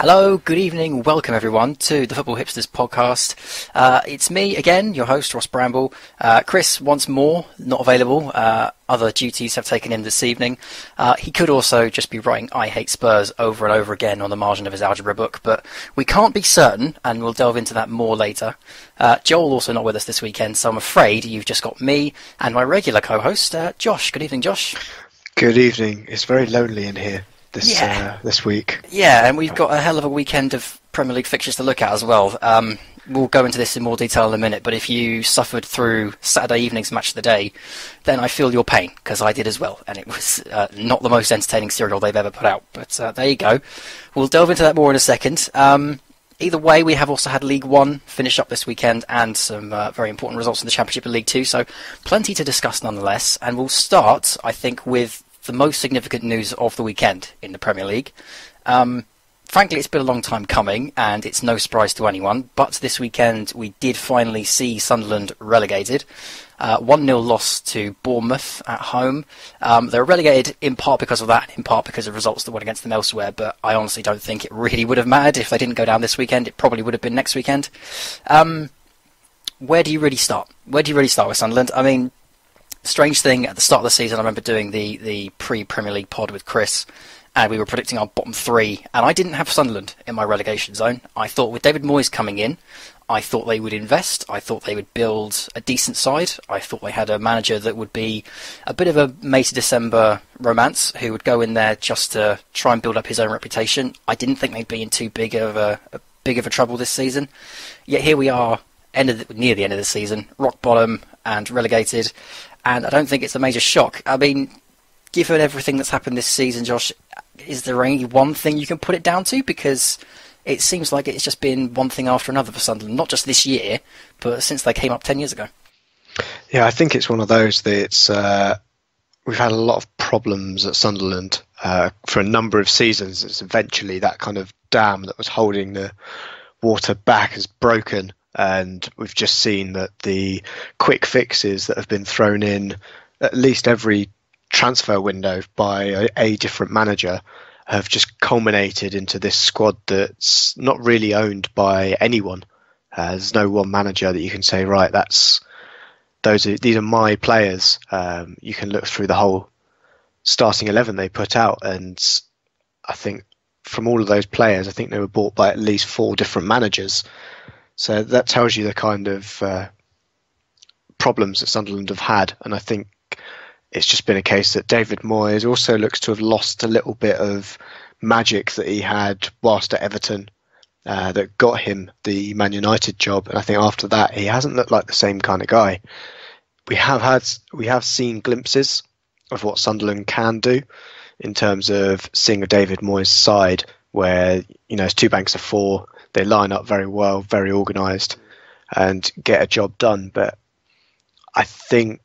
Hello, good evening, welcome everyone to the Football Hipsters podcast. It's me again, your host, Ross Bramble. Chris, once more, not available. Other duties have taken him this evening. He could also just be writing I Hate Spurs over and over again on the margin of his algebra book, but we can't be certain, and we'll delve into that more later. Joel also not with us this weekend, so I'm afraid you've just got me and my regular co-host, Josh. Good evening, Josh. Good evening. It's very lonely in here this week. Yeah, and we've got a hell of a weekend of Premier League fixtures to look at as well. We'll go into this in more detail in a minute, but if you suffered through Saturday evening's match of the day, then I feel your pain, because I did as well, and it was not the most entertaining serial they've ever put out. But there you go. We'll delve into that more in a second. Either way, we have also had League One finish up this weekend and some very important results in the Championship and League Two, so plenty to discuss nonetheless. And we'll start, I think, with the most significant news of the weekend in the Premier League. Frankly, it's been a long time coming, and it's no surprise to anyone, but this weekend we did finally see Sunderland relegated. 1-0 loss to Bournemouth at home. They were relegated in part because of that, in part because of results that went against them elsewhere, but I honestly don't think it really would have mattered if they didn't go down this weekend. It probably would have been next weekend. Where do you really start? Where do you really start with Sunderland? I mean, strange thing, at the start of the season, I remember doing the pre-Premier League pod with Chris, and we were predicting our bottom three, and I didn't have Sunderland in my relegation zone. I thought with David Moyes coming in, I thought they would invest, I thought they would build a decent side, I thought they had a manager that would be a bit of a May to December romance, who would go in there just to try and build up his own reputation. I didn't think they'd be in too big of a trouble this season, yet here we are, near the end of the season, rock bottom and relegated. And I don't think it's a major shock. I mean, given everything that's happened this season, Josh, is there only one thing you can put it down to? Because it seems like it's just been one thing after another for Sunderland, not just this year, but since they came up 10 years ago. Yeah, I think it's one of those that we've had a lot of problems at Sunderland for a number of seasons. It's eventually that kind of dam that was holding the water back has broken. And we've just seen that the quick fixes that have been thrown in at least every transfer window by a different manager have just culminated into this squad that's not really owned by anyone. There's no one manager that you can say, right, these are my players. You can look through the whole starting 11 they put out, and I think from all of those players, I think they were bought by at least 4 different managers. So that tells you the kind of problems that Sunderland have had. And I think it's just been a case that David Moyes also looks to have lost a little bit of magic that he had whilst at Everton that got him the Man United job. And I think after that, he hasn't looked like the same kind of guy. We have seen glimpses of what Sunderland can do in terms of seeing a David Moyes side where, it's 2 banks of 4. They line up very well, very organised, and get a job done. But I think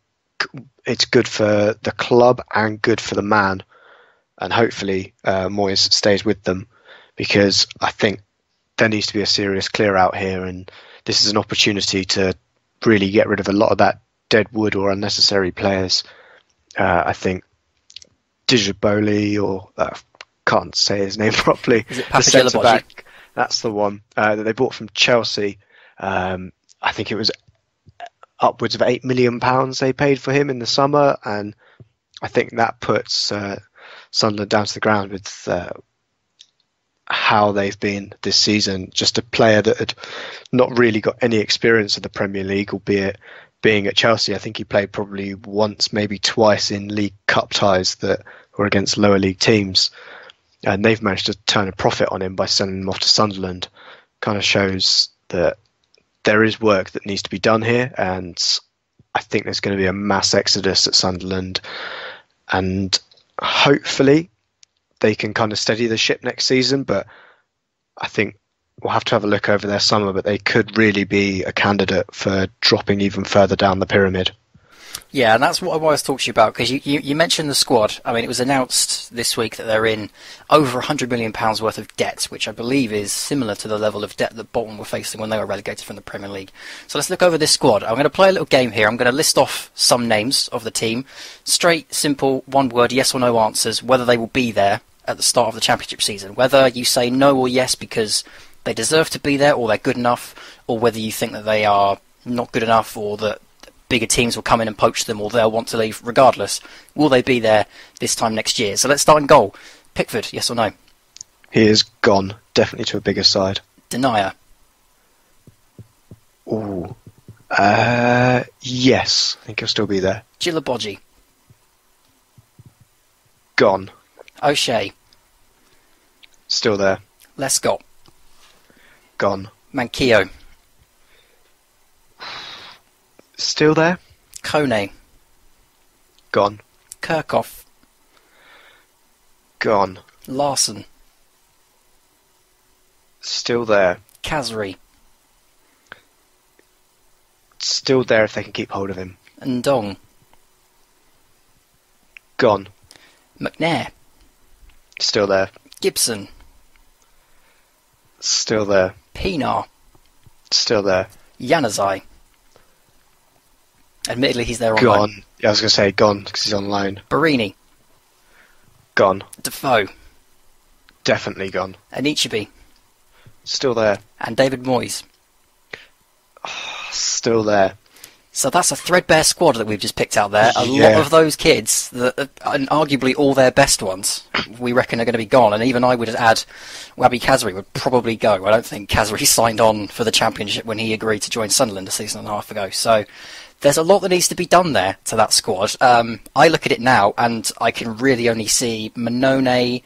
it's good for the club and good for the man. And hopefully Moyes stays with them, because I think there needs to be a serious clear out here. And this is an opportunity to really get rid of a lot of that dead wood or unnecessary players. I think Dijaboli, or can't say his name properly, is it the centre back. That's the one that they bought from Chelsea. I think it was upwards of £8 million they paid for him in the summer, and I think that puts Sunderland down to the ground with how they've been this season. Just a player that had not really got any experience in the Premier League, albeit being at Chelsea. I think he played probably once, maybe twice in League Cup ties that were against lower league teams. And they've managed to turn a profit on him by sending him off to Sunderland. Kind of shows that there is work that needs to be done here, and I think there's going to be a mass exodus at Sunderland, and hopefully they can kind of steady the ship next season. But I think we'll have to have a look over their summer, but they could really be a candidate for dropping even further down the pyramid. Yeah, and that's what I was talking to you about, because you mentioned the squad. I mean, it was announced this week that they're in over £100 million worth of debt, which I believe is similar to the level of debt that Bolton were facing when they were relegated from the Premier League. So let's look over this squad. I'm going to play a little game here. I'm going to list off some names of the team. Straight, simple, one word, yes or no answers, whether they will be there at the start of the Championship season. Whether you say no or yes because they deserve to be there or they're good enough, or whether you think that they are not good enough or that bigger teams will come in and poach them or they'll want to leave regardless. Will they be there this time next year? So let's start in goal. Pickford, yes or no? He is gone, definitely to a bigger side. Denier. Ooh. Yes, I think he'll still be there. Gilabodji. Gone. O'Shea. Still there. Lescott. Gone. Manquillo. Still there. Kone. Gone. Kirchhoff. Gone. Larson. Still there. Kazri. Still there if they can keep hold of him. Ndong. Gone. McNair. Still there. Gibson. Still there. Pinar. Still there. Januzaj. Admittedly, he's there on Gone. loan. Yeah, I was going to say gone because he's on loan. Barini. Gone. Defoe. Definitely gone. Anichebe. Still there. And David Moyes. Still there. So that's a threadbare squad that we've just picked out there. A Yeah. lot of those kids, and arguably all their best ones, we reckon are going to be gone. And even I would add Wahbi Kazri would probably go. I don't think Kazri signed on for the Championship when he agreed to join Sunderland a season and a half ago. So there's a lot that needs to be done there to that squad. I look at it now and I can really only see Manone,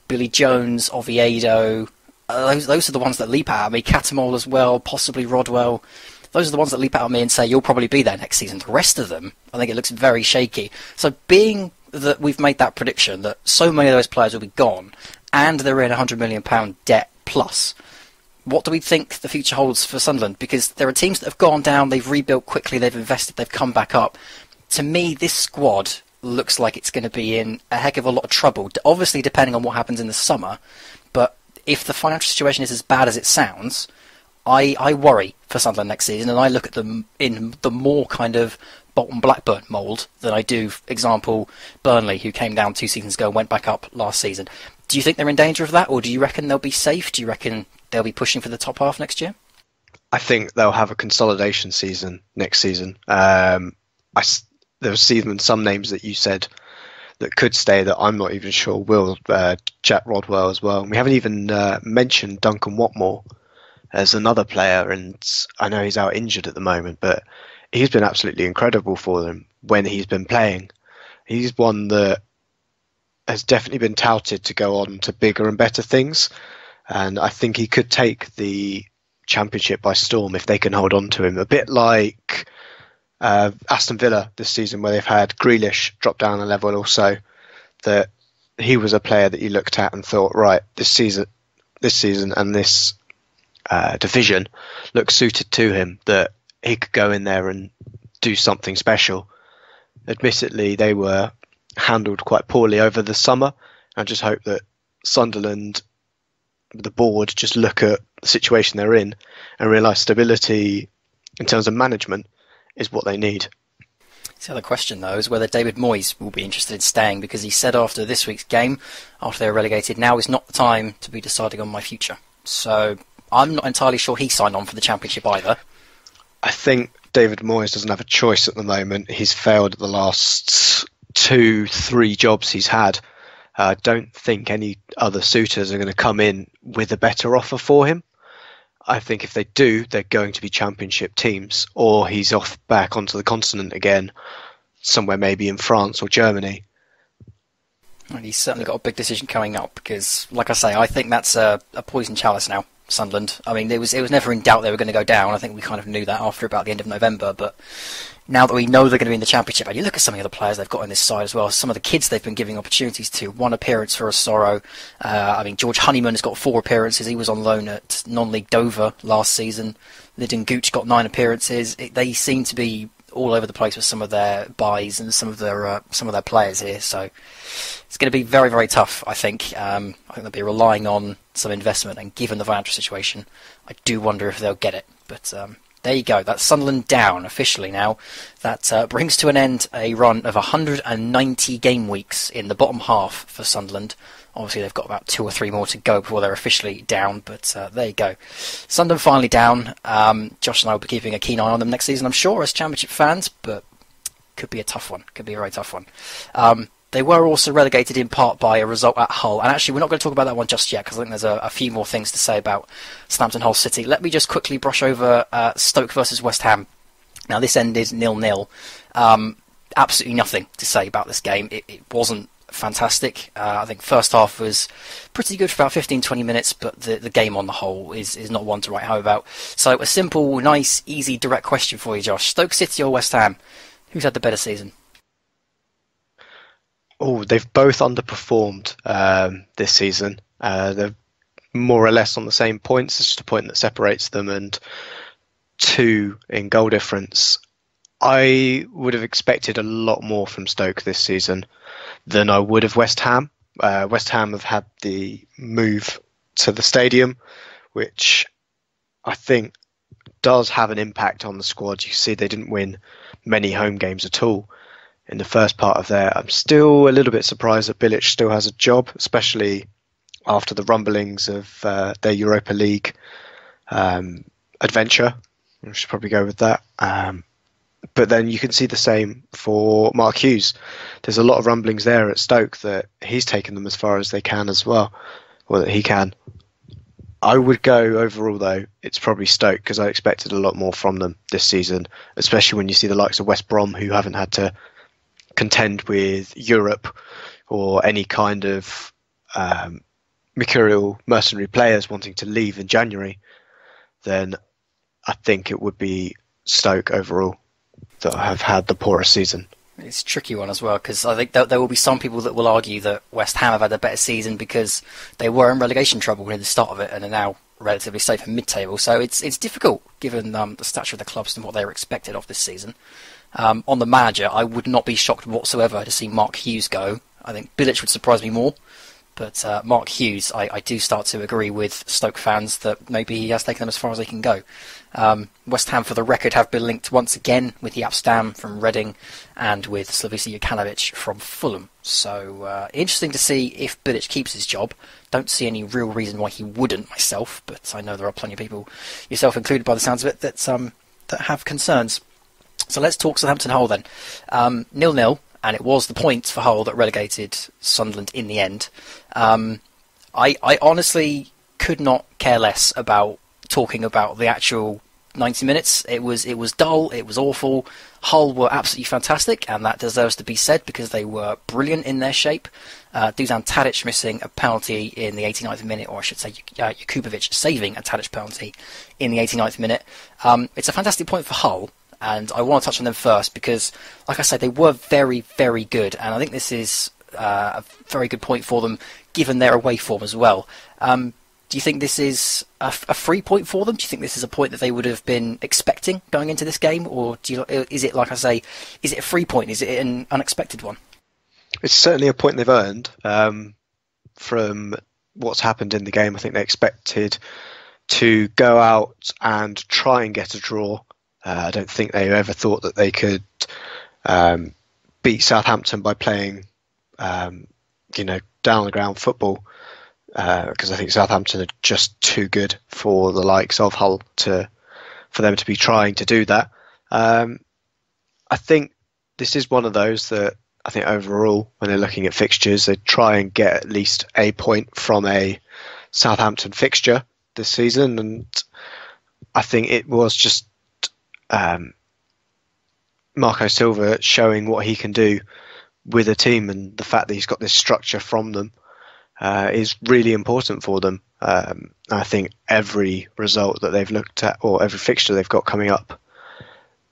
Billy Jones, Oviedo. Those are the ones that leap out at me. Catamol as well, possibly Rodwell. Those are the ones that leap out at me and say, you'll probably be there next season. The rest of them, I think it looks very shaky. So being that we've made that prediction that so many of those players will be gone and they're in £100 million debt plus, what do we think the future holds for Sunderland? Because there are teams that have gone down, they've rebuilt quickly, they've invested, they've come back up. To me, this squad looks like it's going to be in a heck of a lot of trouble, obviously depending on what happens in the summer. But if the financial situation is as bad as it sounds, I worry for Sunderland next season, and I look at them in the more kind of Bolton Blackburn mould than I do, for example, Burnley, who came down 2 seasons ago and went back up last season. Do you think they're in danger of that, or do you reckon they'll be safe? Do you reckon they'll be pushing for the top half next year? I think they'll have a consolidation season next season. There's even some names that you said that could stay that I'm not even sure will. Jack Rodwell as well. And we haven't even mentioned Duncan Watmore as another player, and I know he's out injured at the moment, but he's been absolutely incredible for them when he's been playing. He's one that has definitely been touted to go on to bigger and better things, and I think he could take the Championship by storm if they can hold on to him. A bit like Aston Villa this season, where they've had Grealish drop down a level also, that he was a player that you looked at and thought, right, this season and this division looks suited to him, that he could go in there and do something special. Admittedly, they were handled quite poorly over the summer. I just hope that Sunderland, the board, just look at the situation they're in and realise stability in terms of management is what they need. The other question, though, is whether David Moyes will be interested in staying, because he said after this week's game, after they were relegated, now is not the time to be deciding on my future. So I'm not entirely sure he signed on for the Championship either. I think David Moyes doesn't have a choice at the moment. He's failed at the last 2-3 jobs he's had. I don't think any other suitors are going to come in with a better offer for him. I think if they do, they're going to be Championship teams, or he's off back onto the continent again, somewhere maybe in France or Germany. And he's certainly got a big decision coming up, because, like I say, I think that's a poison chalice now Sunderland. I mean, it was never in doubt they were going to go down. I think we kind of knew that after about the end of November. But now that we know they're going to be in the Championship, and you look at some of the players they've got on this side as well, some of the kids they've been giving opportunities to. One appearance for Osoro. I mean, George Honeyman has got 4 appearances. He was on loan at non-league Dover last season. Lyndon Gooch got 9 appearances. They seem to be all over the place with some of their buys and some of their players here. So it's going to be very, very tough, I think. I think they'll be relying on some investment, and given the financial situation, I do wonder if they'll get it. But there you go. That's Sunderland down officially now. That brings to an end a run of 190 game weeks in the bottom half for Sunderland. Obviously, they've got about 2 or 3 more to go before they're officially down, but there you go. Sunderland finally down. Josh and I will be keeping a keen eye on them next season, I'm sure, as Championship fans, but could be a tough one. Could be a very tough one. They were also relegated in part by a result at Hull, and actually we're not going to talk about that one just yet, because I think there's a few more things to say about Southampton Hull City. Let me just quickly brush over Stoke versus West Ham. Now, this ended 0-0. Absolutely nothing to say about this game. It wasn't fantastic. I think first half was pretty good for about 15-20 minutes, but the game on the whole is not one to write home about. So a simple, nice, easy, direct question for you, Josh. Stoke City or West Ham? Who's had the better season? Oh, they've both underperformed this season. They're more or less on the same points. It's just a point that separates them, and 2 in goal difference. I would have expected a lot more from Stoke this season than I would of West Ham. West Ham have had the move to the stadium, which I think does have an impact on the squad. You see they didn't win many home games at all in the first part of there. I'm still a little bit surprised that Bilic still has a job, especially after the rumblings of their Europa League adventure. I should probably go with that. But then you can see the same for Mark Hughes. There's a lot of rumblings there at Stoke that he's taken them as far as they can as well, or that he can. I would go overall, though, it's probably Stoke, because I expected a lot more from them this season, especially when you see the likes of West Brom, who haven't had to contend with Europe or any kind of mercenary players wanting to leave in January. Then I think it would be Stoke overall that have had the poorest season. It's a tricky one as well, because I think there will be some people that will argue that West Ham have had a better season because they were in relegation trouble near the start of it and are now relatively safe in mid-table. So it's difficult given the stature of the clubs and what they were expected of this season. On the manager, I would not be shocked whatsoever to see Mark Hughes go. I think Bilic would surprise me more. But Mark Hughes, I do start to agree with Stoke fans that maybe he has taken them as far as they can go. West Ham, for the record, have been linked once again with Jaap Stam from Reading and with Slavica Jokanovic from Fulham. So interesting to see if Bilic keeps his job. Don't see any real reason why he wouldn't myself, but I know there are plenty of people, yourself included by the sounds of it, that have concerns. So let's talk Southampton Hull then. 0-0. And it was the point for Hull that relegated Sunderland in the end. I honestly could not care less about talking about the actual 90 minutes. It was dull, it was awful. Hull were absolutely fantastic, and that deserves to be said because they were brilliant in their shape. Dusan Tadic missing a penalty in the 89th minute, or I should say Jakubovic saving a Tadic penalty in the 89th minute. It's a fantastic point for Hull. And I want to touch on them first because, like I said, they were very, very good. And I think this is a very good point for them, given their away form as well. Do you think this is a free point for them? Do you think this is a point that they would have been expecting going into this game? Or is it, like I say, is it a free point? Is it an unexpected one? It's certainly a point they've earned from what's happened in the game. I think they expected to go out and try and get a draw. I don't think they ever thought that they could beat Southampton by playing, down the ground football, because I think Southampton are just too good for the likes of Hull for them to be trying to do that. I think this is one of those that I think overall, when they're looking at fixtures, they try and get at least a point from a Southampton fixture this season, and I think it was just Marco Silva showing what he can do with a team, and the fact that he's got this structure from them is really important for them. I think every result that they've looked at, or every fixture they've got coming up,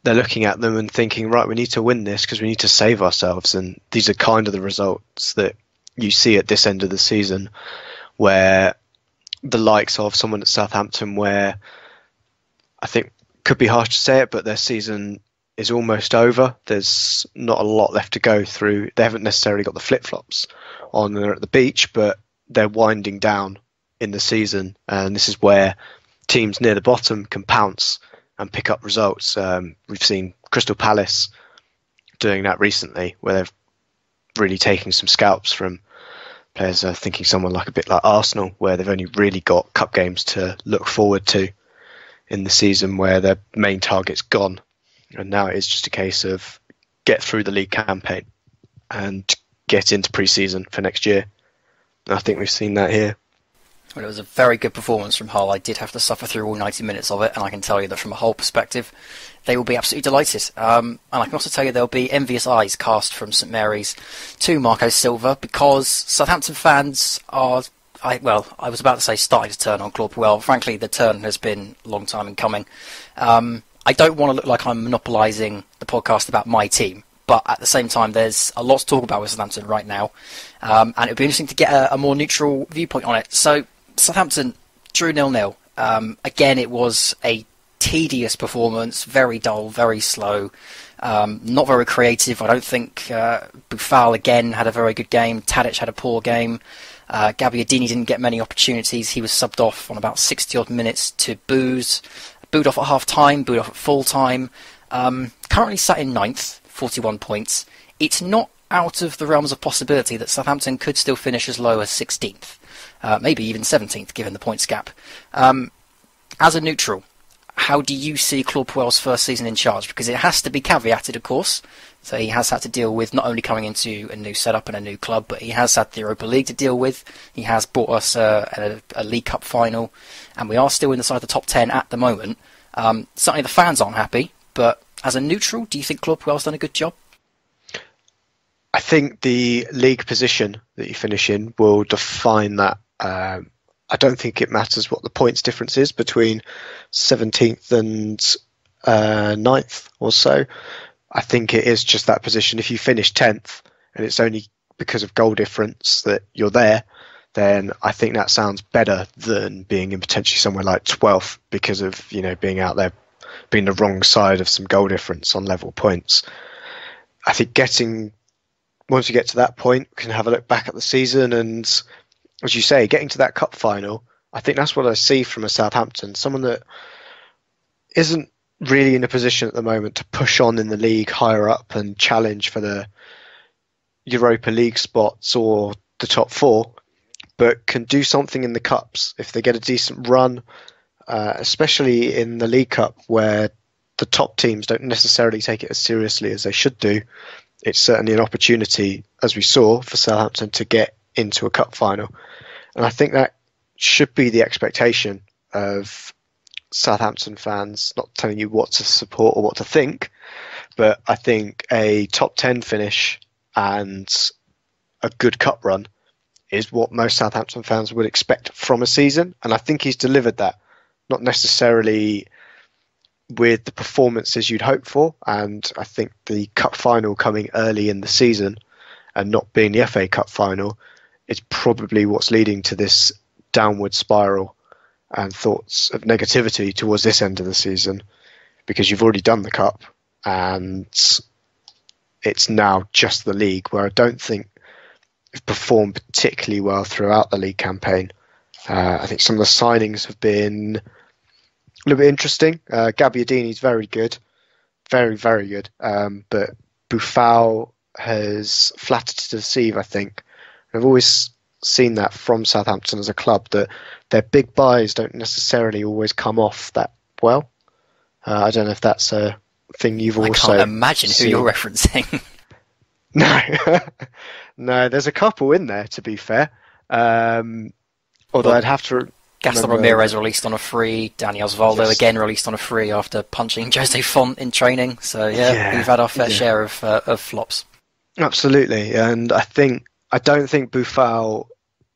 they're looking at them and thinking, right, we need to win this because we need to save ourselves. And these are kind of the results that you see at this end of the season, where the likes of someone at Southampton, where I think could be harsh to say it, but their season is almost over. There's not a lot left to go through. They haven't necessarily got the flip-flops on. They're at the beach, but they're winding down in the season. And this is where teams near the bottom can pounce and pick up results. We've seen Crystal Palace doing that recently, where they've really taken some scalps from players. Thinking someone like a bit like Arsenal, where they've only really got cup games to look forward to in the season, where their main target's gone. And now it is just a case of get through the league campaign and get into pre-season for next year. And I think we've seen that here. Well, it was a very good performance from Hull. I did have to suffer through all 90 minutes of it, and I can tell you that from a Hull perspective, they will be absolutely delighted. And I can also tell you there'll be envious eyes cast from St Mary's to Marco Silva, because Southampton fans are, I was about to say starting to turn on Claude. Well, frankly, the turn has been a long time in coming. I don't want to look like I'm monopolising the podcast about my team, but at the same time, there's a lot to talk about with Southampton right now, and it would be interesting to get a more neutral viewpoint on it. So, Southampton drew 0-0. Again, it was a tedious performance, very dull, very slow, not very creative. I don't think Boufal again had a very good game. Tadic had a poor game. Gabbiadini didn't get many opportunities. He was subbed off on about 60-odd minutes to booed off at half-time, booed off at full-time. Currently sat in 9th, 41 points. It's not out of the realms of possibility that Southampton could still finish as low as 16th. Maybe even 17th, given the points gap. As a neutral, how do you see Claude Puel's first season in charge? Because it has to be caveated, of course. So he has had to deal with not only coming into a new setup and a new club, but he has had the Europa League to deal with. He has brought us a League Cup final, and we are still inside the top 10 at the moment. Certainly the fans aren't happy, but as a neutral, do you think Claude Puel's done a good job? I think the league position that you finish in will define that. I don't think it matters what the points difference is between 17th and 9th or so. I think it is just that position. If you finish 10th and it's only because of goal difference that you're there, then I think that sounds better than being in potentially somewhere like 12th because of, being out there, being the wrong side of some goal difference on level points. I think once you get to that point, we can have a look back at the season, and as you say, getting to that cup final, I think that's what I see from a Southampton, someone that isn't really in a position at the moment to push on in the league higher up and challenge for the Europa League spots or the top 4, but can do something in the cups if they get a decent run, especially in the League Cup, where the top teams don't necessarily take it as seriously as they should do. It's certainly an opportunity, as we saw, for Southampton to get into a cup final. And I think that should be the expectation of Southampton fans, not telling you what to support or what to think, but I think a top 10 finish and a good cup run is what most Southampton fans would expect from a season. And I think he's delivered that, not necessarily with the performances you'd hope for. And I think the cup final coming early in the season and not being the FA Cup final is probably what's leading to this downward spiral and thoughts of negativity towards this end of the season, because you've already done the cup and it's now just the league, where I don't think it's performed particularly well throughout the league campaign. I think some of the signings have been a little bit interesting. Gabbiadini's very good, very, very good. But Boufal has flattered to deceive, I think. I've always seen that from Southampton as a club, that their big buys don't necessarily always come off that well. I don't know if that's a thing you've also I can't imagine seen. who you're referencing. No, no, there's a couple in there, to be fair. Although I'd have to... Gaston Ramirez released on a free. Dani Osvaldo again released on a free after punching Jose Font in training. So we've had our fair share of flops. Absolutely, and I don't think Boufal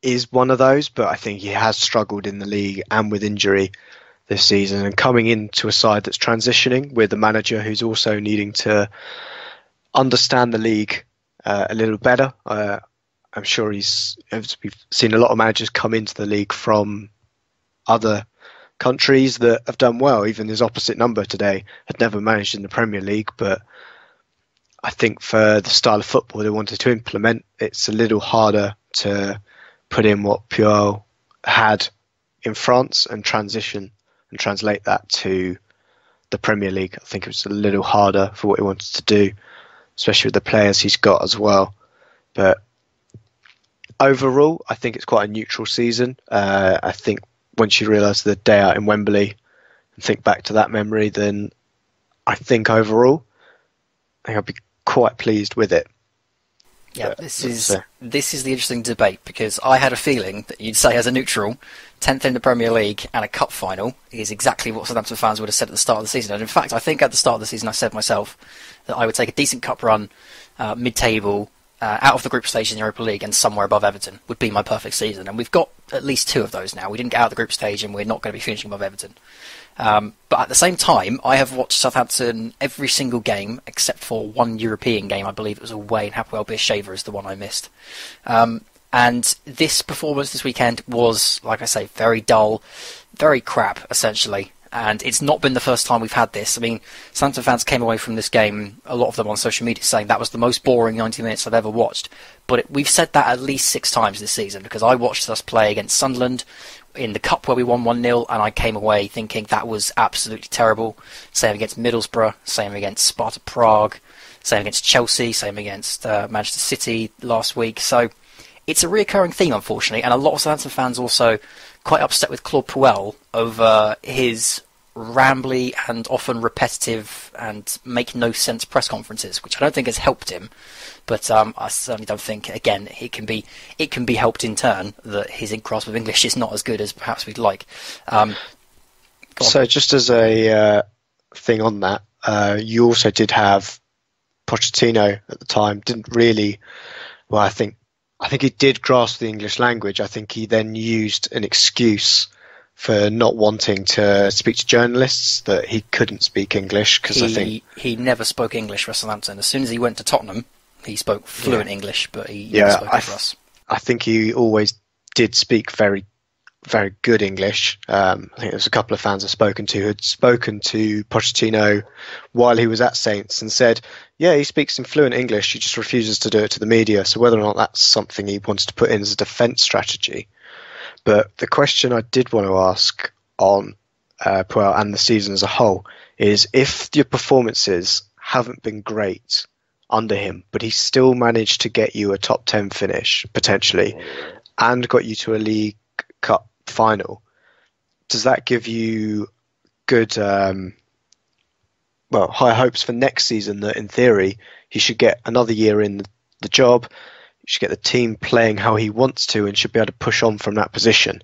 is one of those, but I think he has struggled in the league and with injury this season, and coming into a side that's transitioning with a manager who's also needing to understand the league a little better. I'm sure we've seen a lot of managers come into the league from other countries that have done well. Even his opposite number today had never managed in the Premier League, but I think for the style of football they wanted to implement, it's a little harder to put in what Puel had in France and translate that to the Premier League. I think it was a little harder for what he wanted to do, especially with the players he's got as well. But overall, I think it's quite a neutral season. I think once you realise the day out in Wembley and think back to that memory, then I think overall, I think I'll be quite pleased with it. Yeah, but this is the interesting debate, because I had a feeling that you'd say as a neutral, 10th in the Premier League and a cup final is exactly what Southampton fans would have said at the start of the season. And in fact, I think at the start of the season I said myself that I would take a decent cup run, mid-table, out of the group stage in the Europa League and somewhere above Everton would be my perfect season. And we've got at least two of those now. We didn't get out of the group stage and we're not going to be finishing above Everton. But at the same time, I have watched Southampton every single game except for one European game. I believe it was away in Hapoel Beersheva is the one I missed. And this performance this weekend was, like I say, very dull, very crap, essentially. And it's not been the first time we've had this. I mean, Southampton fans came away from this game, a lot of them on social media, saying that was the most boring 90 minutes I've ever watched. But we've said that at least 6 times this season, because I watched us play against Sunderland in the Cup where we won 1-0, and I came away thinking that was absolutely terrible. Same against Middlesbrough, same against Sparta Prague, same against Chelsea, same against Manchester City last week. So it's a reoccurring theme, unfortunately, and a lot of Southampton fans also quite upset with Claude Puel over his rambly and often repetitive and make no sense press conferences, which I don't think has helped him. But I certainly don't think, again, it can be helped in turn that his grasp of English is not as good as perhaps we'd like. So just as a thing on that, you also did have Pochettino at the time. Didn't really. Well, I think he did grasp the English language. I think he then used an excuse for not wanting to speak to journalists that he couldn't speak English, because I think he never spoke English for Southampton. As soon as he went to Tottenham, he spoke fluent English, but he never spoke it for us. I think he always did speak very, very good English. I think there's a couple of fans I've spoken to who had spoken to Pochettino while he was at Saints and said, yeah, he speaks in fluent English, he just refuses to do it to the media. So whether or not that's something he wants to put in as a defence strategy. But the question I did want to ask on Puel and the season as a whole is, if your performances haven't been great under him, but he still managed to get you a top 10 finish, potentially, and got you to a League Cup final, does that give you good, high hopes for next season, that in theory he should get another year in the job, he should get the team playing how he wants to, and should be able to push on from that position?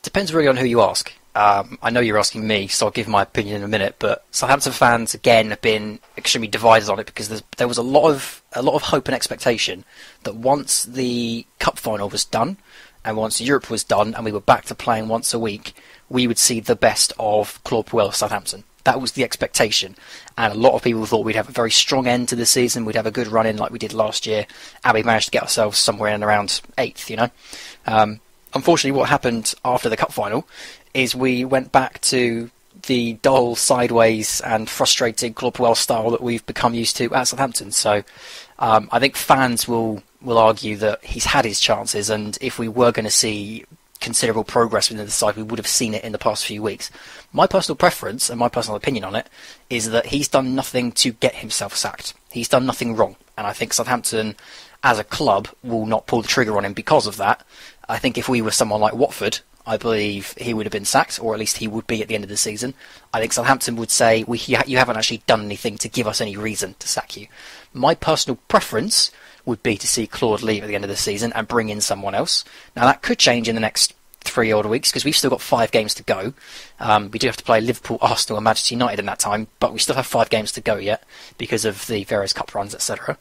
Depends really on who you ask. I know you're asking me, so I'll give my opinion in a minute. But Southampton fans again have been extremely divided on it, because there was a lot of hope and expectation that once the cup final was done, and once Europe was done, and we were back to playing once a week, we would see the best of Claude Puel Southampton. That was the expectation, and a lot of people thought we'd have a very strong end to the season. We'd have a good run in like we did last year, and we managed to get ourselves somewhere in around 8th. Unfortunately, what happened after the cup final is we went back to the dull, sideways, and frustrating Claude Puel style that we've become used to at Southampton. So I think fans will argue that he's had his chances, and if we were going to see considerable progress within the side, we would have seen it in the past few weeks. My personal preference and my personal opinion on it is that he's done nothing to get himself sacked. He's done nothing wrong, and I think Southampton as a club will not pull the trigger on him because of that. I think if we were someone like Watford, I believe he would have been sacked, or at least he would be at the end of the season. I think Southampton would say, you haven't actually done anything to give us any reason to sack you. My personal preference would be to see Claude leave at the end of the season and bring in someone else. Now, that could change in the next 3 odd weeks, because we've still got 5 games to go. We do have to play Liverpool, Arsenal and Manchester United in that time, but we still have 5 games to go yet because of the various cup runs, etc.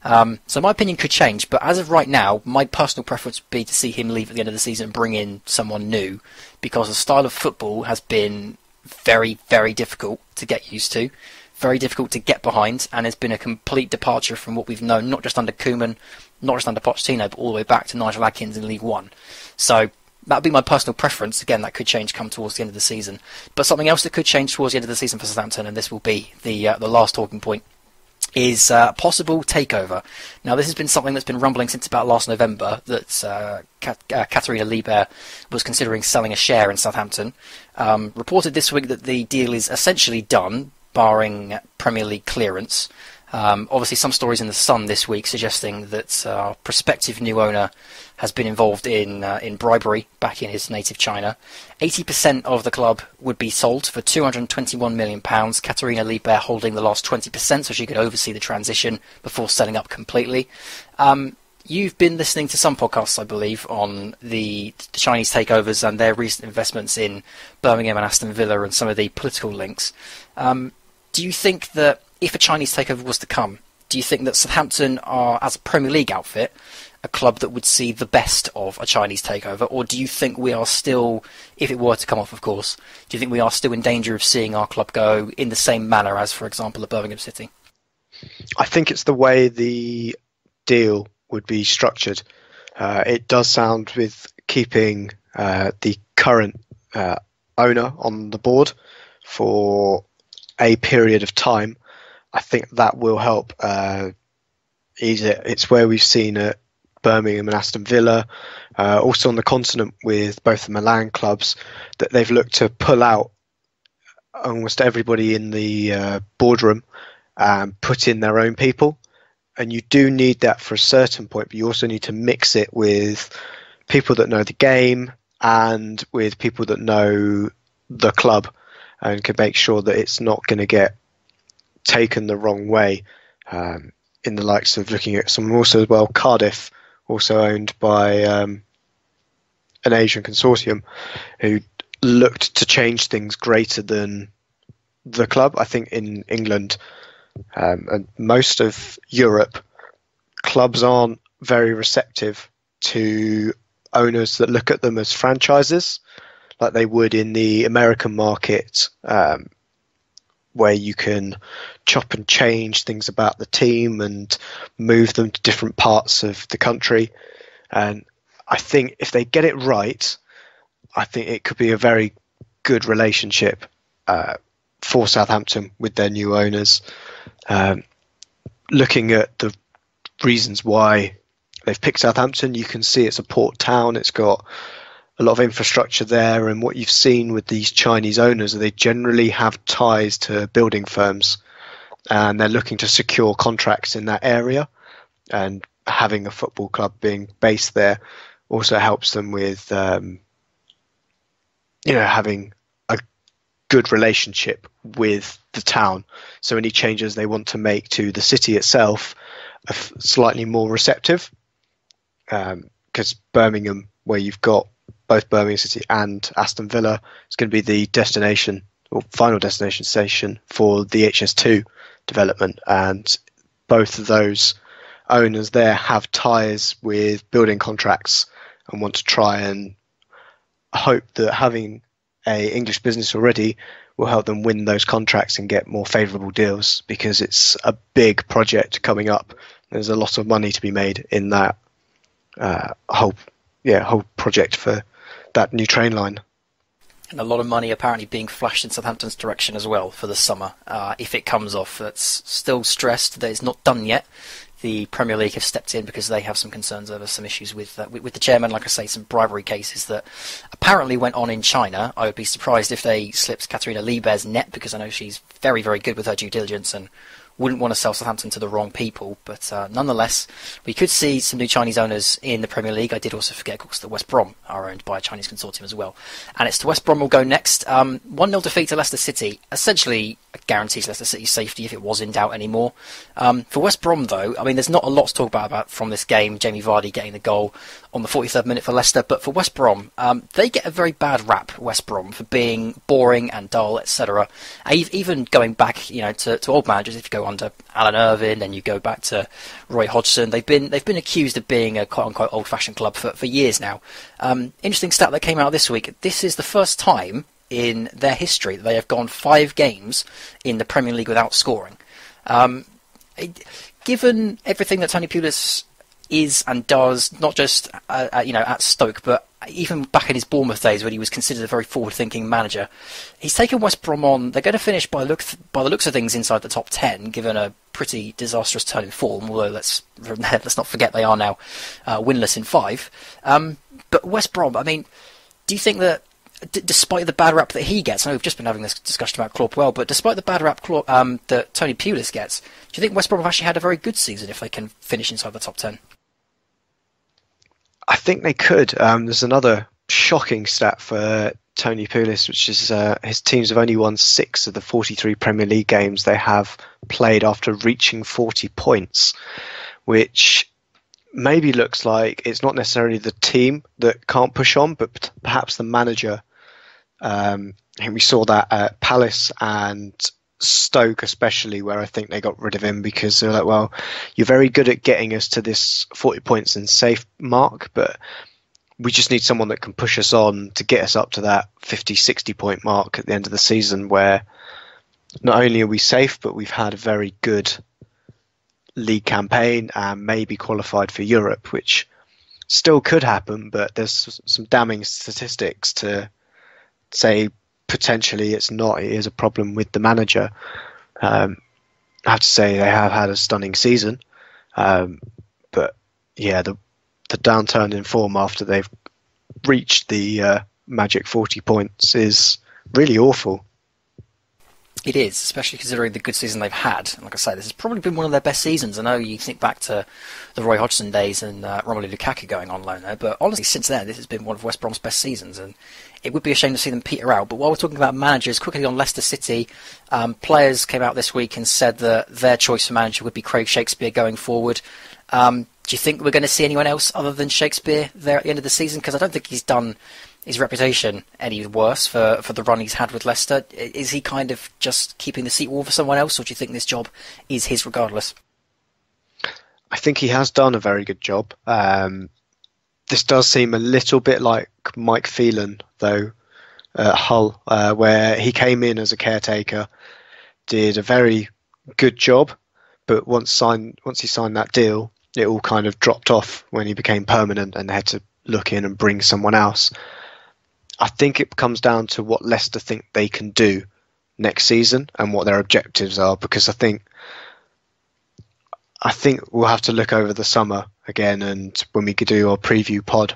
So my opinion could change, but as of right now, my personal preference would be to see him leave at the end of the season and bring in someone new, because the style of football has been very, very difficult to get used to, very difficult to get behind, and has been a complete departure from what we've known, not just under Koeman, not just under Pochettino, but all the way back to Nigel Adkins in League One. So that would be my personal preference. Again, that could change come towards the end of the season. But something else that could change towards the end of the season for Southampton, and this will be the last talking point, is possible takeover. Now, this has been something that's been rumbling since about last November, that Katharina Liebherr was considering selling a share in Southampton. Reported this week that the deal is essentially done, barring Premier League clearance. Obviously, some stories in The Sun this week suggesting that our prospective new owner has been involved in bribery back in his native China. 80% of the club would be sold for £221 million, Katharina Liebherr holding the last 20% so she could oversee the transition before selling up completely. You've been listening to some podcasts, I believe, on the Chinese takeovers and their recent investments in Birmingham and Aston Villa and some of the political links. Do you think that if a Chinese takeover was to come, do you think that Southampton are, as a Premier League outfit, a club that would see the best of a Chinese takeover? Or do you think we are still, if it were to come off, of course, do you think we are still in danger of seeing our club go in the same manner as, for example, a Birmingham City? I think it's the way the deal would be structured. It does sound with keeping the current owner on the board for a period of time. I think that will help ease it. It's where we've seen at Birmingham and Aston Villa, also on the continent with both the Milan clubs, that they've looked to pull out almost everybody in the boardroom and put in their own people. And you do need that for a certain point, but you also need to mix it with people that know the game and with people that know the club and can make sure that it's not going to get taken the wrong way, in the likes of looking at some also as well, Cardiff, also owned by an Asian consortium who looked to change things greater than the club. I think in England and most of Europe, clubs aren't very receptive to owners that look at them as franchises like they would in the American market, where you can chop and change things about the team and move them to different parts of the country. And I think if they get it right, I think it could be a very good relationship for Southampton with their new owners. Looking at the reasons why they've picked Southampton, you can see it's a port town. It's got a lot of infrastructure there, and what you've seen with these Chinese owners, they generally have ties to building firms, and they're looking to secure contracts in that area. And having a football club being based there also helps them with, having a good relationship with the town. So any changes they want to make to the city itself are slightly more receptive, because Birmingham, where you've got both Birmingham City and Aston Villa, is going to be the destination or final destination station for the HS2 development. And both of those owners there have ties with building contracts and want to try and hope that having a English business already will help them win those contracts and get more favourable deals, because it's a big project coming up. There's a lot of money to be made in that whole project for that new train line. And a lot of money apparently being flashed in Southampton's direction as well for the summer, if it comes off. That's still stressed that it's not done yet. The Premier League have stepped in because they have some concerns over some issues with the chairman. Like I say, some bribery cases that apparently went on in China. I would be surprised if they slipped Katharina Liebherr's net, because I know she's very, very good with her due diligence and wouldn't want to sell Southampton to the wrong people. But nonetheless, we could see some new Chinese owners in the Premier League. I did also forget, of course, that West Brom are owned by a Chinese consortium as well. And it's to West Brom we'll go next. 1-0 defeat to Leicester City. Essentially, guarantees Leicester City's safety if it was in doubt anymore. For West Brom, though, I mean, there's not a lot to talk about from this game. Jamie Vardy getting the goal on the 43rd minute for Leicester, but for West Brom, they get a very bad rap, West Brom, for being boring and dull, etc. Even going back, to old managers, if you go under Alan Irvine and you go back to Roy Hodgson, they've been accused of being a quote-unquote old-fashioned club for years now. Interesting stat that came out this week. This is the first time in their history that they have gone 5 games in the Premier League without scoring. Given everything that Tony Pulis is and does, not just at Stoke, but even back in his Bournemouth days when he was considered a very forward-thinking manager, he's taken West Brom on. They're going to finish by the looks of things inside the top 10, given a pretty disastrous turn in form. Although let's not forget they are now winless in 5. But West Brom, I mean, do you think that, despite the bad rap that he gets, I know we've just been having this discussion about Claude Puel, but despite the bad rap that Tony Pulis gets, do you think West Brom have actually had a very good season if they can finish inside the top 10? I think they could. There's another shocking stat for Tony Pulis, which is his teams have only won 6 of the 43 Premier League games they have played after reaching 40 points, which maybe looks like it's not necessarily the team that can't push on, but perhaps the manager. We saw that at Palace and Stoke especially, where I think they got rid of him because they're like, well, you're very good at getting us to this 40 points and safe mark, but we just need someone that can push us on to get us up to that 50, 60 point mark at the end of the season, where not only are we safe, but we've had a very good league campaign and maybe qualified for Europe, which still could happen, but there's some damning statistics to say potentially it's not. It is a problem with the manager. I have to say they have had a stunning season, but yeah, the downturn in form after they've reached the magic 40 points is really awful. It is, especially considering the good season they've had. And like I say, this has probably been one of their best seasons. I know you think back to the Roy Hodgson days and Romelu Lukaku going on loan there, but honestly, since then, this has been one of West Brom's best seasons, and it would be a shame to see them peter out. But while we're talking about managers, quickly on Leicester City, players came out this week and said that their choice for manager would be Craig Shakespeare going forward. Do you think we're going to see anyone else other than Shakespeare there at the end of the season? Because I don't think he's done his reputation any worse for the run he's had with Leicester. Is he kind of just keeping the seat warm for someone else, or do you think this job is his regardless? I think he has done a very good job. This does seem a little bit like Mike Phelan, though, at Hull, where he came in as a caretaker, did a very good job, but once he signed that deal, it all kind of dropped off when he became permanent and they had to look in and bring someone else. I think it comes down to what Leicester think they can do next season and what their objectives are, because I think we'll have to look over the summer again, and when we could do our preview pod,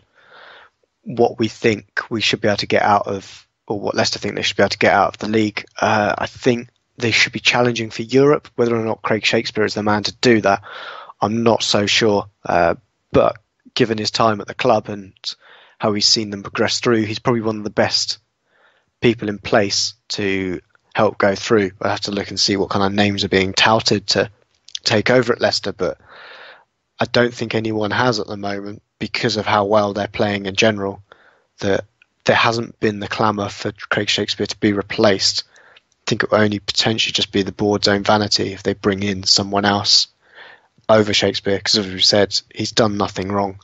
what we think we should be able to get out of, or what Leicester think they should be able to get out of the league. I think they should be challenging for Europe. Whether or not Craig Shakespeare is the man to do that, I'm not so sure. But given his time at the club and how he's seen them progress through, he's probably one of the best people in place to help go through. I have to look and see what kind of names are being touted to take over at Leicester, but I don't think anyone has at the moment, because of how well they're playing in general, that there hasn't been the clamour for Craig Shakespeare to be replaced. I think it will only potentially just be the board's own vanity if they bring in someone else over Shakespeare, because as we said, he's done nothing wrong.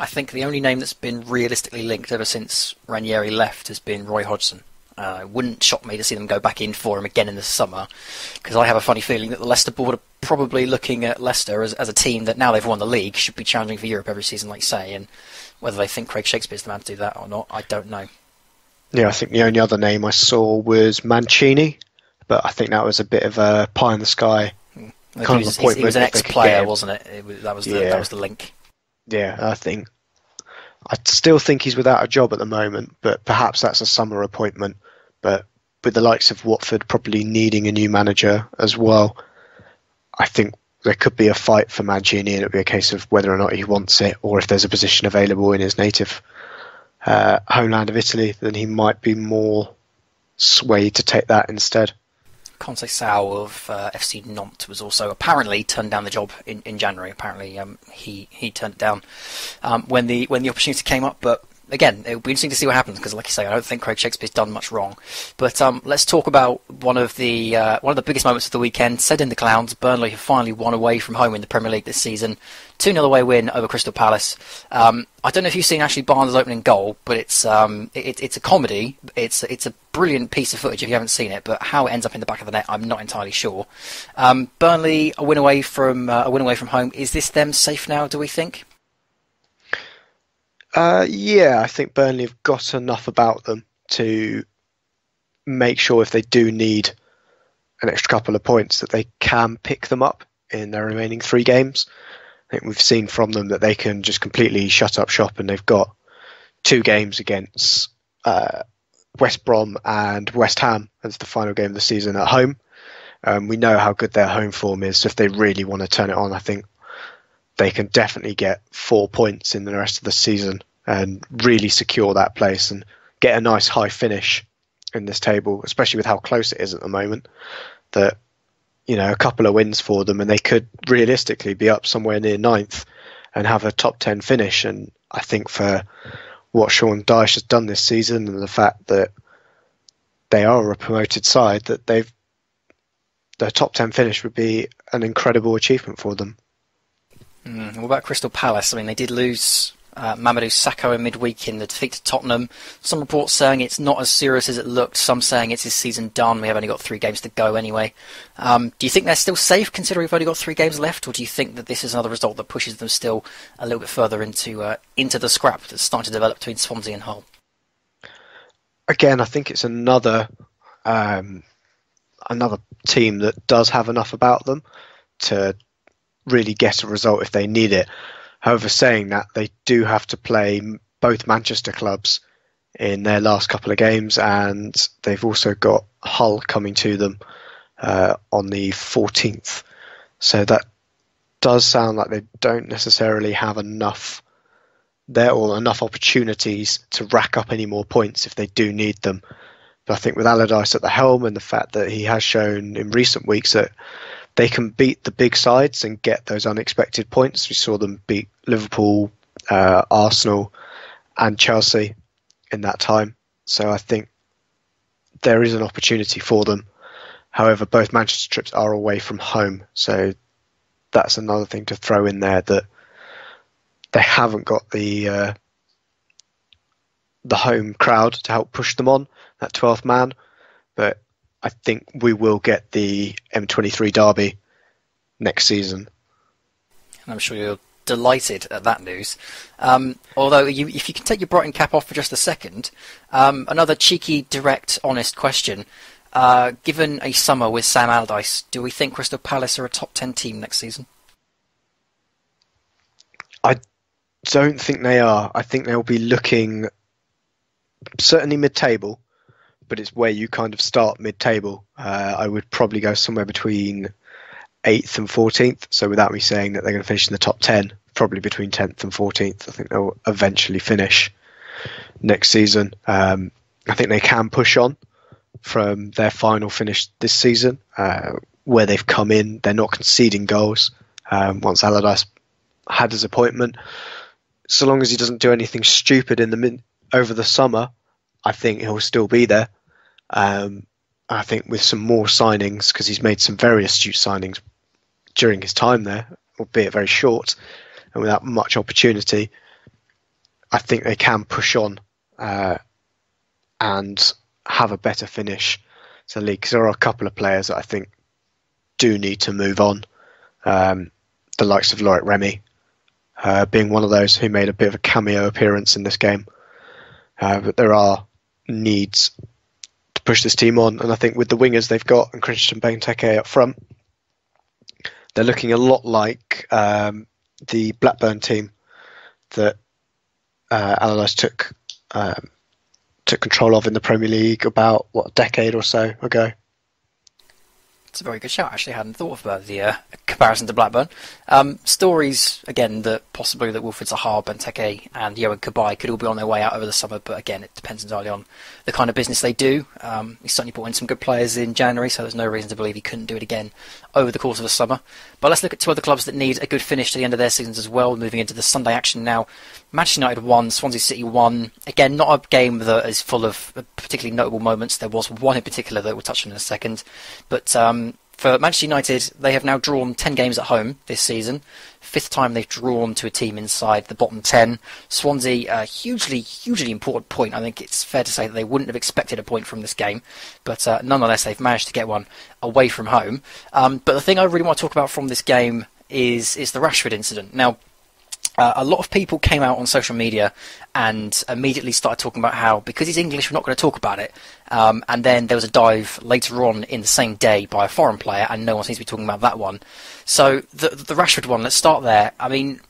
I think the only name that's been realistically linked ever since Ranieri left has been Roy Hodgson. It wouldn't shock me to see them go back in for him again in the summer, because I have a funny feeling that the Leicester board are probably looking at Leicester as a team that, now they've won the league, should be challenging for Europe every season, like you say, and whether they think Craig Shakespeare's the man to do that or not, I don't know. Yeah, I think the only other name I saw was Mancini, but I think that was a bit of a pie in the sky kind of appointment. He was an ex-player, wasn't it? That was the link. Yeah, I still think he's without a job at the moment, but perhaps that's a summer appointment. But with the likes of Watford probably needing a new manager as well, I think there could be a fight for Mancini, and it'll be a case of whether or not he wants it, or if there's a position available in his native homeland of Italy, then he might be more swayed to take that instead. Conceição of FC Nantes was also apparently turned down the job in January. Apparently, he turned it down when the opportunity came up. But again, it will be interesting to see what happens because, like you say, I don't think Craig Shakespeare's done much wrong. But let's talk about one of the biggest moments of the weekend. Set in the clouds, Burnley have finally won away from home in the Premier League this season. 2-0 away win over Crystal Palace. I don't know if you've seen Ashley Barnes' opening goal, but it's a comedy. It's a brilliant piece of footage if you haven't seen it. But how it ends up in the back of the net, I'm not entirely sure. Burnley a win away from home. Is this them safe now? Do we think? Yeah, I think Burnley have got enough about them to make sure if they do need an extra couple of points that they can pick them up in their remaining 3 games. I think we've seen from them that they can just completely shut up shop, and they've got 2 games against West Brom and West Ham as the final game of the season at home. We know how good their home form is, so if they really want to turn it on, I think they can definitely get 4 points in the rest of the season and really secure that place and get a nice high finish in this table, especially with how close it is at the moment. That, you know, a couple of wins for them and they could realistically be up somewhere near 9th and have a top 10 finish. And I think for what Sean Dyche has done this season and the fact that they are a promoted side, that their top 10 finish would be an incredible achievement for them. What about Crystal Palace? I mean, they did lose Mamadou Sakho in midweek in the defeat to Tottenham. Some reports saying it's not as serious as it looked. Some saying it's his season done. We have only got 3 games to go anyway. Do you think they're still safe considering we've only got 3 games left, or do you think that this is another result that pushes them still a little bit further into the scrap that's starting to develop between Swansea and Hull? Again, I think it's another team that does have enough about them to really get a result if they need it. However, saying that, they do have to play both Manchester clubs in their last couple of games, and they've also got Hull coming to them on the 14th. So that does sound like they don't necessarily have enough there or enough opportunities to rack up any more points if they do need them. But I think with Allardyce at the helm and the fact that he has shown in recent weeks that they can beat the big sides and get those unexpected points. We saw them beat Liverpool, Arsenal and Chelsea in that time. So I think there is an opportunity for them. However, both Manchester trips are away from home. So that's another thing to throw in there, that they haven't got the home crowd to help push them on, that 12th man. But I think we will get the M23 derby next season. And I'm sure you're delighted at that news. Although, if you can take your Brighton cap off for just a second, another cheeky, direct, honest question. Given a summer with Sam Allardyce, do we think Crystal Palace are a top 10 team next season? I don't think they are. I think they'll be looking certainly mid-table, but it's where you kind of start mid-table. I would probably go somewhere between 8th and 14th. So without me saying that they're going to finish in the top 10, probably between 10th and 14th. I think they'll eventually finish next season. I think they can push on from their final finish this season, where they've come in. They're not conceding goals once Allardyce had his appointment. So long as he doesn't do anything stupid over the summer, I think he'll still be there. I think with some more signings, because he's made some very astute signings during his time there, albeit very short and without much opportunity, I think they can push on and have a better finish to the league. Because there are a couple of players that I think do need to move on. The likes of Loic Remy being one of those who made a bit of a cameo appearance in this game. But there are needs to push this team on, and I think with the wingers they've got and Christian Benteke up front, they're looking a lot like the Blackburn team that Allardyce took control of in the Premier League about a decade or so ago. It's a very good shout. Actually, I hadn't thought about the comparison to Blackburn. Stories again that possibly that Wilfried Zaha, Benteke, and Yohan Cabaye could all be on their way out over the summer. But again, it depends entirely on the kind of business they do. He certainly brought in some good players in January, so there's no reason to believe he couldn't do it again over the course of the summer. But let's look at two other clubs that need a good finish to the end of their seasons as well. Moving into the Sunday action now, Manchester United won, Swansea City won. Again, not a game that is full of particularly notable moments. There was one in particular that we'll touch on in a second, but for Manchester United, they have now drawn 10 games at home this season. Fifth time they've drawn to a team inside the bottom 10. Swansea, a hugely important point. I think it's fair to say that they wouldn't have expected a point from this game, but nonetheless they've managed to get one away from home. But the thing I really want to talk about from this game is the Rashford incident. Now, a lot of people came out on social media and immediately started talking about how, because he's English, we're not going to talk about it. And then there was a dive later on in the same day by a foreign player, and no one seems to be talking about that one. So the Rashford one, let's start there. I mean,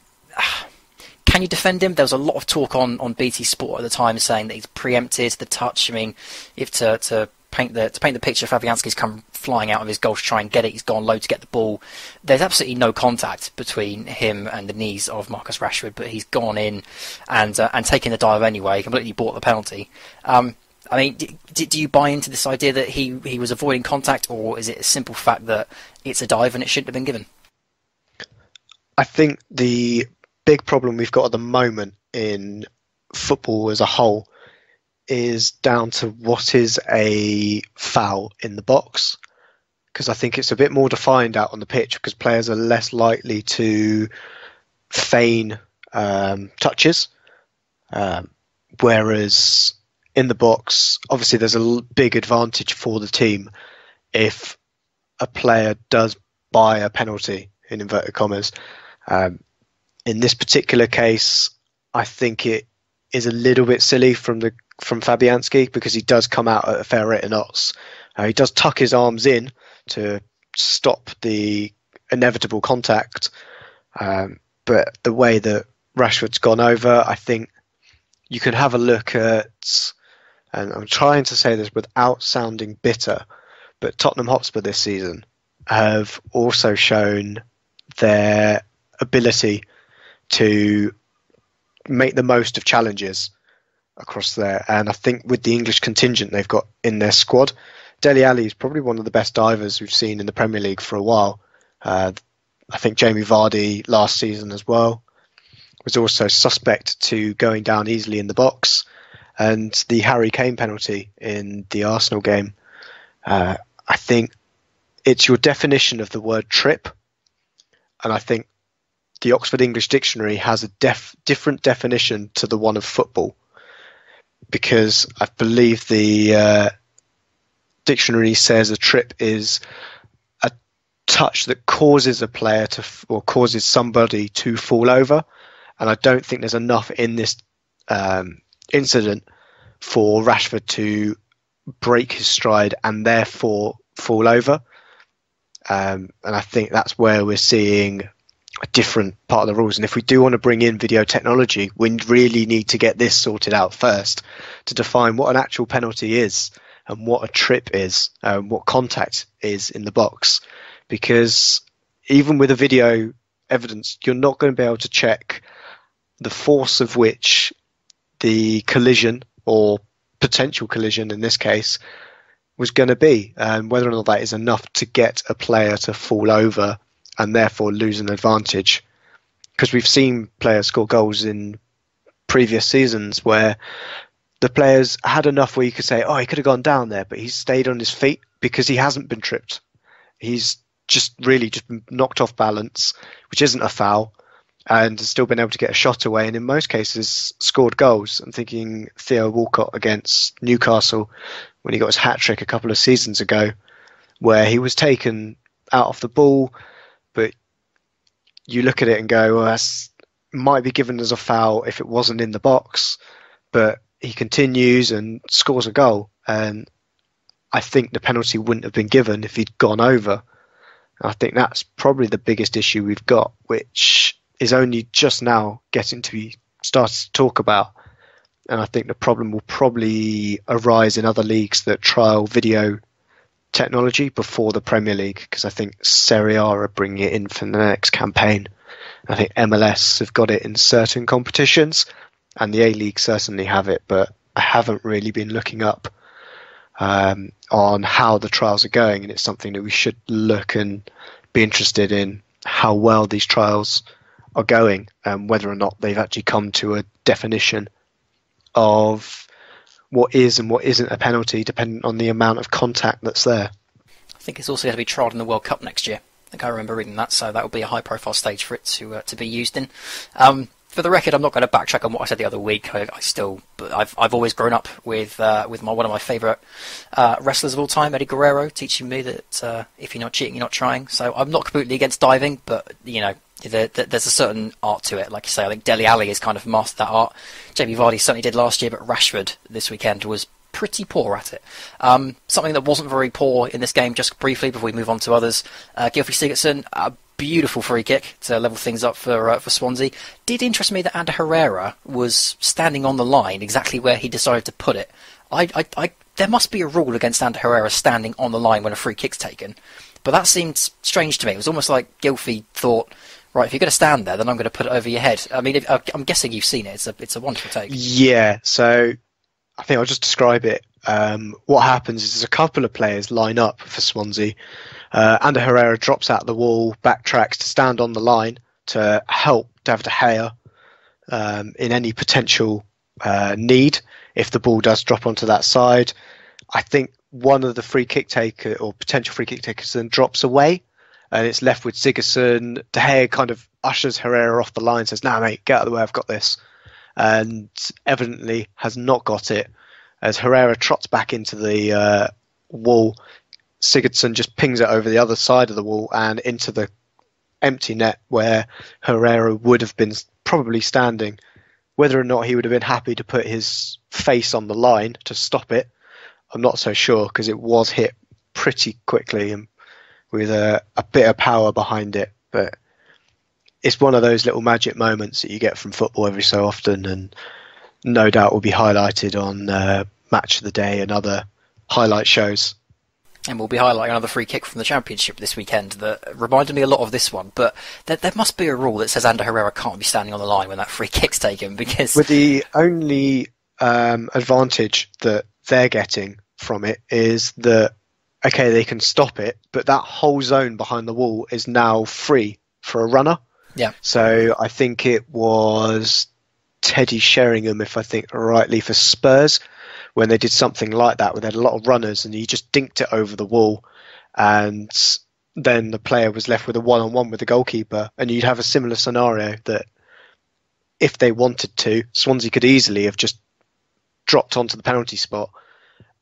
can you defend him? There was a lot of talk on BT Sport at the time saying that he's preempted the touch. I mean, if to paint the picture, Fabianski's come flying out of his goal to try and get it. He's gone low to get the ball. There's absolutely no contact between him and the knees of Marcus Rashford, but he's gone in and taken the dive anyway. Completely bought the penalty. I mean, do you buy into this idea that he was avoiding contact, or is it a simple fact that it's a dive and it shouldn't have been given? I think the big problem we've got at the moment in football as a whole is down to what is a foul in the box, because I think it's a bit more defined out on the pitch because players are less likely to feign touches, whereas in the box, obviously there's a big advantage for the team if a player does buy a penalty, in inverted commas. In this particular case, I think it is a little bit silly from Fabianski, because he does come out at a fair rate of knots. He does tuck his arms in to stop the inevitable contact, but the way that Rashford's gone over, I think you can have a look at, and I'm trying to say this without sounding bitter, but Tottenham Hotspur this season have also shown their ability to make the most of challenges across there. And I think with the English contingent they've got in their squad, Dele Alli is probably one of the best divers we've seen in the Premier League for a while. I think Jamie Vardy last season as well was also suspect to going down easily in the box. And the Harry Kane penalty in the Arsenal game, I think it's your definition of the word trip. And I think the Oxford English Dictionary has a different definition to the one of football, because I believe the dictionary says a trip is a touch that causes a player to, or causes somebody to fall over. And I don't think there's enough in this incident for Rashford to break his stride and therefore fall over. And I think that's where we're seeing a different part of the rules. And if we do want to bring in video technology, we really need to get this sorted out first to define what an actual penalty is and what a trip is, what contact is in the box. Because even with a video evidence, you're not going to be able to check the force of which the collision, or potential collision in this case, was going to be, and whether or not that is enough to get a player to fall over and therefore lose an advantage. Because we've seen players score goals in previous seasons where the players had enough where you could say, oh, he could have gone down there, but he's stayed on his feet because he hasn't been tripped. He's just really just been knocked off balance, which isn't a foul, and has still been able to get a shot away, and in most cases scored goals. I'm thinking Theo Walcott against Newcastle when he got his hat-trick a couple of seasons ago, where he was taken out off the ball, but you look at it and go, well, that might be given as a foul if it wasn't in the box, but he continues and scores a goal. And I think the penalty wouldn't have been given if he'd gone over. I think that's probably the biggest issue we've got, which is only just now getting to be started to talk about. And I think the problem will probably arise in other leagues that trial video technology before the Premier League, because I think Serie A are bringing it in for the next campaign. I think MLS have got it in certain competitions, and the A-League certainly have it, but I haven't really been looking up on how the trials are going, and it's something that we should look and be interested in, how well these trials are going, and whether or not they've actually come to a definition of what is and what isn't a penalty, depending on the amount of contact that's there. I think it's also going to be trialled in the World Cup next year. I think I remember reading that, so that will be a high-profile stage for it to be used in. For the record, I'm not going to backtrack on what I said the other week. I've always grown up with one of my favourite wrestlers of all time, Eddie Guerrero, teaching me that if you're not cheating, you're not trying. So I'm not completely against diving, but there's a certain art to it. Like you say, I think Dele Alli has kind of mastered that art. Jamie Vardy certainly did last year, but Rashford this weekend was pretty poor at it. Something that wasn't very poor in this game, just briefly before we move on to others, Gylfi Sigurdsson, a beautiful free kick to level things up for Swansea. Did interest me that Ander Herrera was standing on the line exactly where he decided to put it. There must be a rule against Ander Herrera standing on the line when a free kick's taken, but that seemed strange to me. It was almost like Gylfi thought, right, if you're going to stand there, then I'm going to put it over your head. I mean, I'm guessing you've seen it. It's a wonderful take. Yeah, so I think I'll just describe it. What happens is there's a couple of players line up for Swansea. Ander Herrera drops out the wall, backtracks to stand on the line to help David De Gea in any potential need if the ball does drop onto that side. I think one of the free kick taker or potential free kick takers then drops away, and it's left with Sigurdsson. De Gea kind of ushers Herrera off the line, says, "Nah, mate, get out of the way, I've got this," and evidently has not got it. As Herrera trots back into the wall, Sigurdsson just pings it over the other side of the wall and into the empty net where Herrera would have been probably standing. Whether or not he would have been happy to put his face on the line to stop it, I'm not so sure, because it was hit pretty quickly and with a bit of power behind it. But it's one of those little magic moments that you get from football every so often, and no doubt will be highlighted on Match of the Day and other highlight shows. And we'll be highlighting another free kick from the Championship this weekend that reminded me a lot of this one. But there must be a rule that says Ander Herrera can't be standing on the line when that free kick's taken, because... With the only advantage that they're getting from it is that, okay, they can stop it, but that whole zone behind the wall is now free for a runner. Yeah. So I think it was Teddy Sheringham, if I think rightly, for Spurs, when they did something like that, where they had a lot of runners and he just dinked it over the wall, and then the player was left with a one-on-one with the goalkeeper, and you'd have a similar scenario that if they wanted to, Swansea could easily have just dropped onto the penalty spot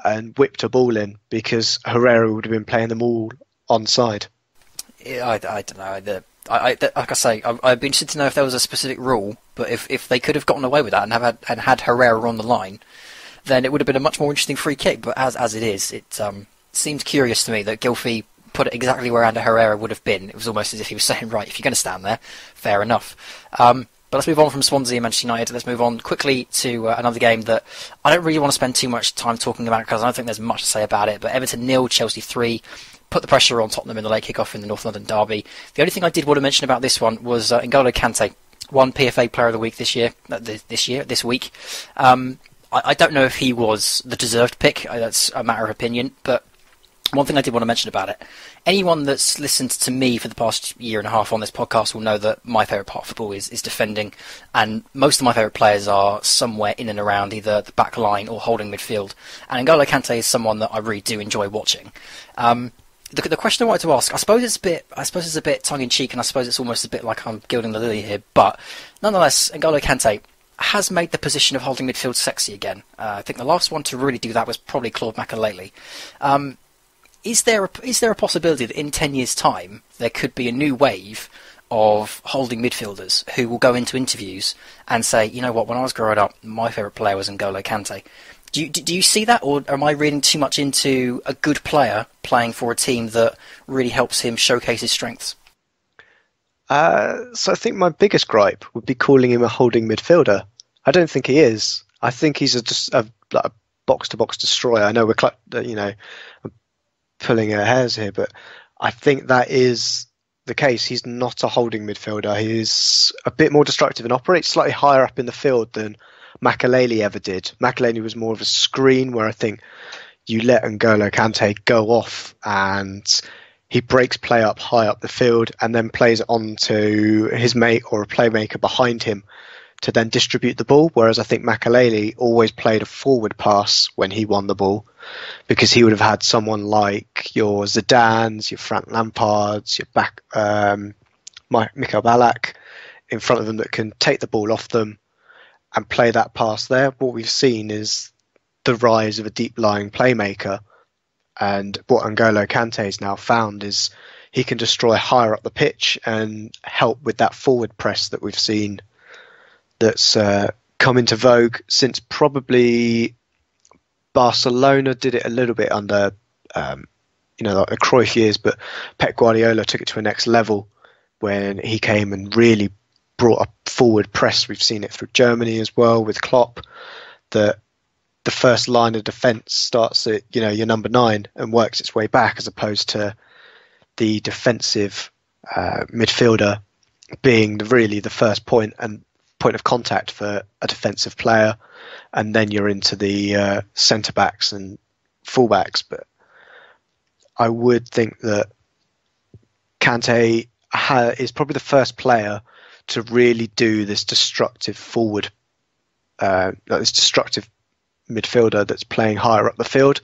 and whipped a ball in, because Herrera would have been playing them all onside. Yeah, I don't know. Like I say, I'd be interested to know if there was a specific rule, but if they could have gotten away with that and had Herrera on the line, then it would have been a much more interesting free kick. But as it is, it seems curious to me that Gylfi put it exactly where Ander Herrera would have been. It was almost as if he was saying, right, if you're going to stand there, fair enough. But let's move on from Swansea and Manchester United. Let's move on quickly to another game that I don't really want to spend too much time talking about, because I don't think there's much to say about it. But Everton 0, Chelsea 3. Put the pressure on Tottenham in the late kick-off in the North London derby. The only thing I did want to mention about this one was N'Golo Kante, won PFA Player of the Week this week. I don't know if he was the deserved pick. That's a matter of opinion. But one thing I did want to mention about it, anyone that's listened to me for the past year and a half on this podcast will know that my favourite part of football is defending, and most of my favourite players are somewhere in and around either the back line or holding midfield. And N'Golo Kante is someone that I really do enjoy watching. The question I wanted to ask, I suppose it's a bit tongue-in-cheek, and I suppose it's almost a bit like I'm gilding the lily here, but nonetheless, N'Golo Kante has made the position of holding midfield sexy again. I think the last one to really do that was probably Claude Makélélé. Is there a possibility that in 10 years' time there could be a new wave of holding midfielders who will go into interviews and say, you know what, when I was growing up, my favourite player was N'Golo Kante? Do you see that, or am I reading too much into a good player playing for a team that really helps him showcase his strengths? So I think my biggest gripe would be calling him a holding midfielder. I don't think he is. I think he's just a box-to-box destroyer. I know I'm pulling her hairs here, but I think that is the case. He's not a holding midfielder. He's a bit more destructive and operates slightly higher up in the field than Makelele ever did. Makelele was more of a screen, where I think you let N'Golo Kante go off and he breaks play up high up the field and then plays it on to his mate or a playmaker behind him to then distribute the ball, whereas I think Makelele always played a forward pass when he won the ball, because he would have had someone like your Zidans, your Frank Lampards, your Mikel Ballack in front of them that can take the ball off them and play that pass there. What we've seen is the rise of a deep-lying playmaker, and what N'Golo Kante has now found is he can destroy higher up the pitch and help with that forward press that we've seen that's come into vogue since probably Barcelona did it a little bit under like the Cruyff years, but Pep Guardiola took it to a next level when he came and really brought a forward press. We've seen it through Germany as well with Klopp, that the first line of defence starts at your number 9 and works its way back, as opposed to the defensive midfielder being really the first point of contact for a defensive player, and then you're into the centre backs and fullbacks. But I would think that Kante is probably the first player to really do this destructive forward, this destructive midfielder that's playing higher up the field,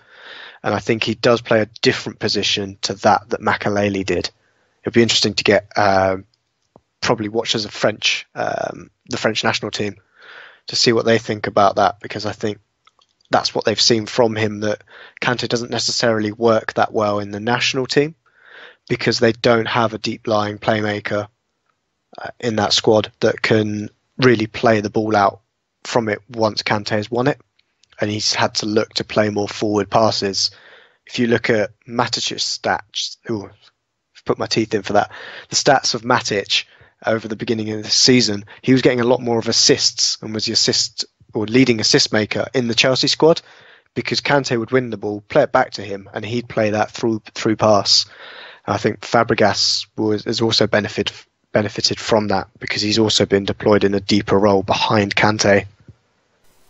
and I think he does play a different position to that Makelele did. It'd be interesting to get probably watch as the French national team to see what they think about that, because I think that's what they've seen from him, that Kante doesn't necessarily work that well in the national team because they don't have a deep-lying playmaker in that squad that can really play the ball out from it once Kante has won it, and he's had to look to play more forward passes. If you look at Matic's stats, I've put my teeth in for that, the stats of Matic over the beginning of the season, he was getting a lot more of assists and was the assist or leading assist maker in the Chelsea squad, because Kante would win the ball, play it back to him, and he'd play that through pass. And I think Fabregas has also benefited from that, because he's also been deployed in a deeper role behind Kante.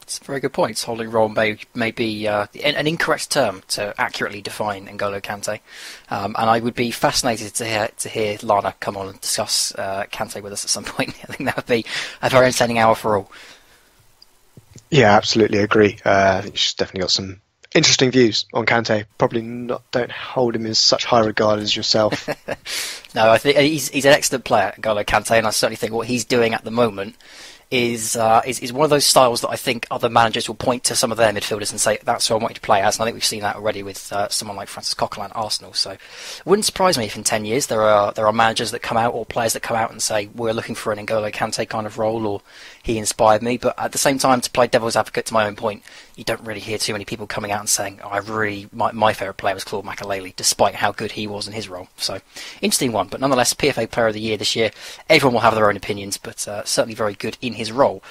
It's a very good point. Holding role may be an incorrect term to accurately define N'Golo Kante, and I would be fascinated to hear Lana come on and discuss Kante with us at some point. I think that would be a very entertaining hour for all. Yeah, absolutely agree. I think she's definitely got some interesting views on Kante. Probably don't hold him in such high regard as yourself. No, I think he's an excellent player, N'Golo Kante, and I certainly think what he's doing at the moment is one of those styles that I think other managers will point to some of their midfielders and say, that's who I want you to play as. And I think we've seen that already with someone like Francis Coquelin at Arsenal. So it wouldn't surprise me if in 10 years there are managers that come out, or players that come out and say, we're looking for an N'Golo Kante kind of role, or he inspired me. But at the same time, to play devil's advocate to my own point, you don't really hear too many people coming out and saying, my favourite player was Claude Makelele, despite how good he was in his role. So interesting one. But nonetheless, PFA Player of the Year this year. Everyone will have their own opinions, but certainly very good in his role.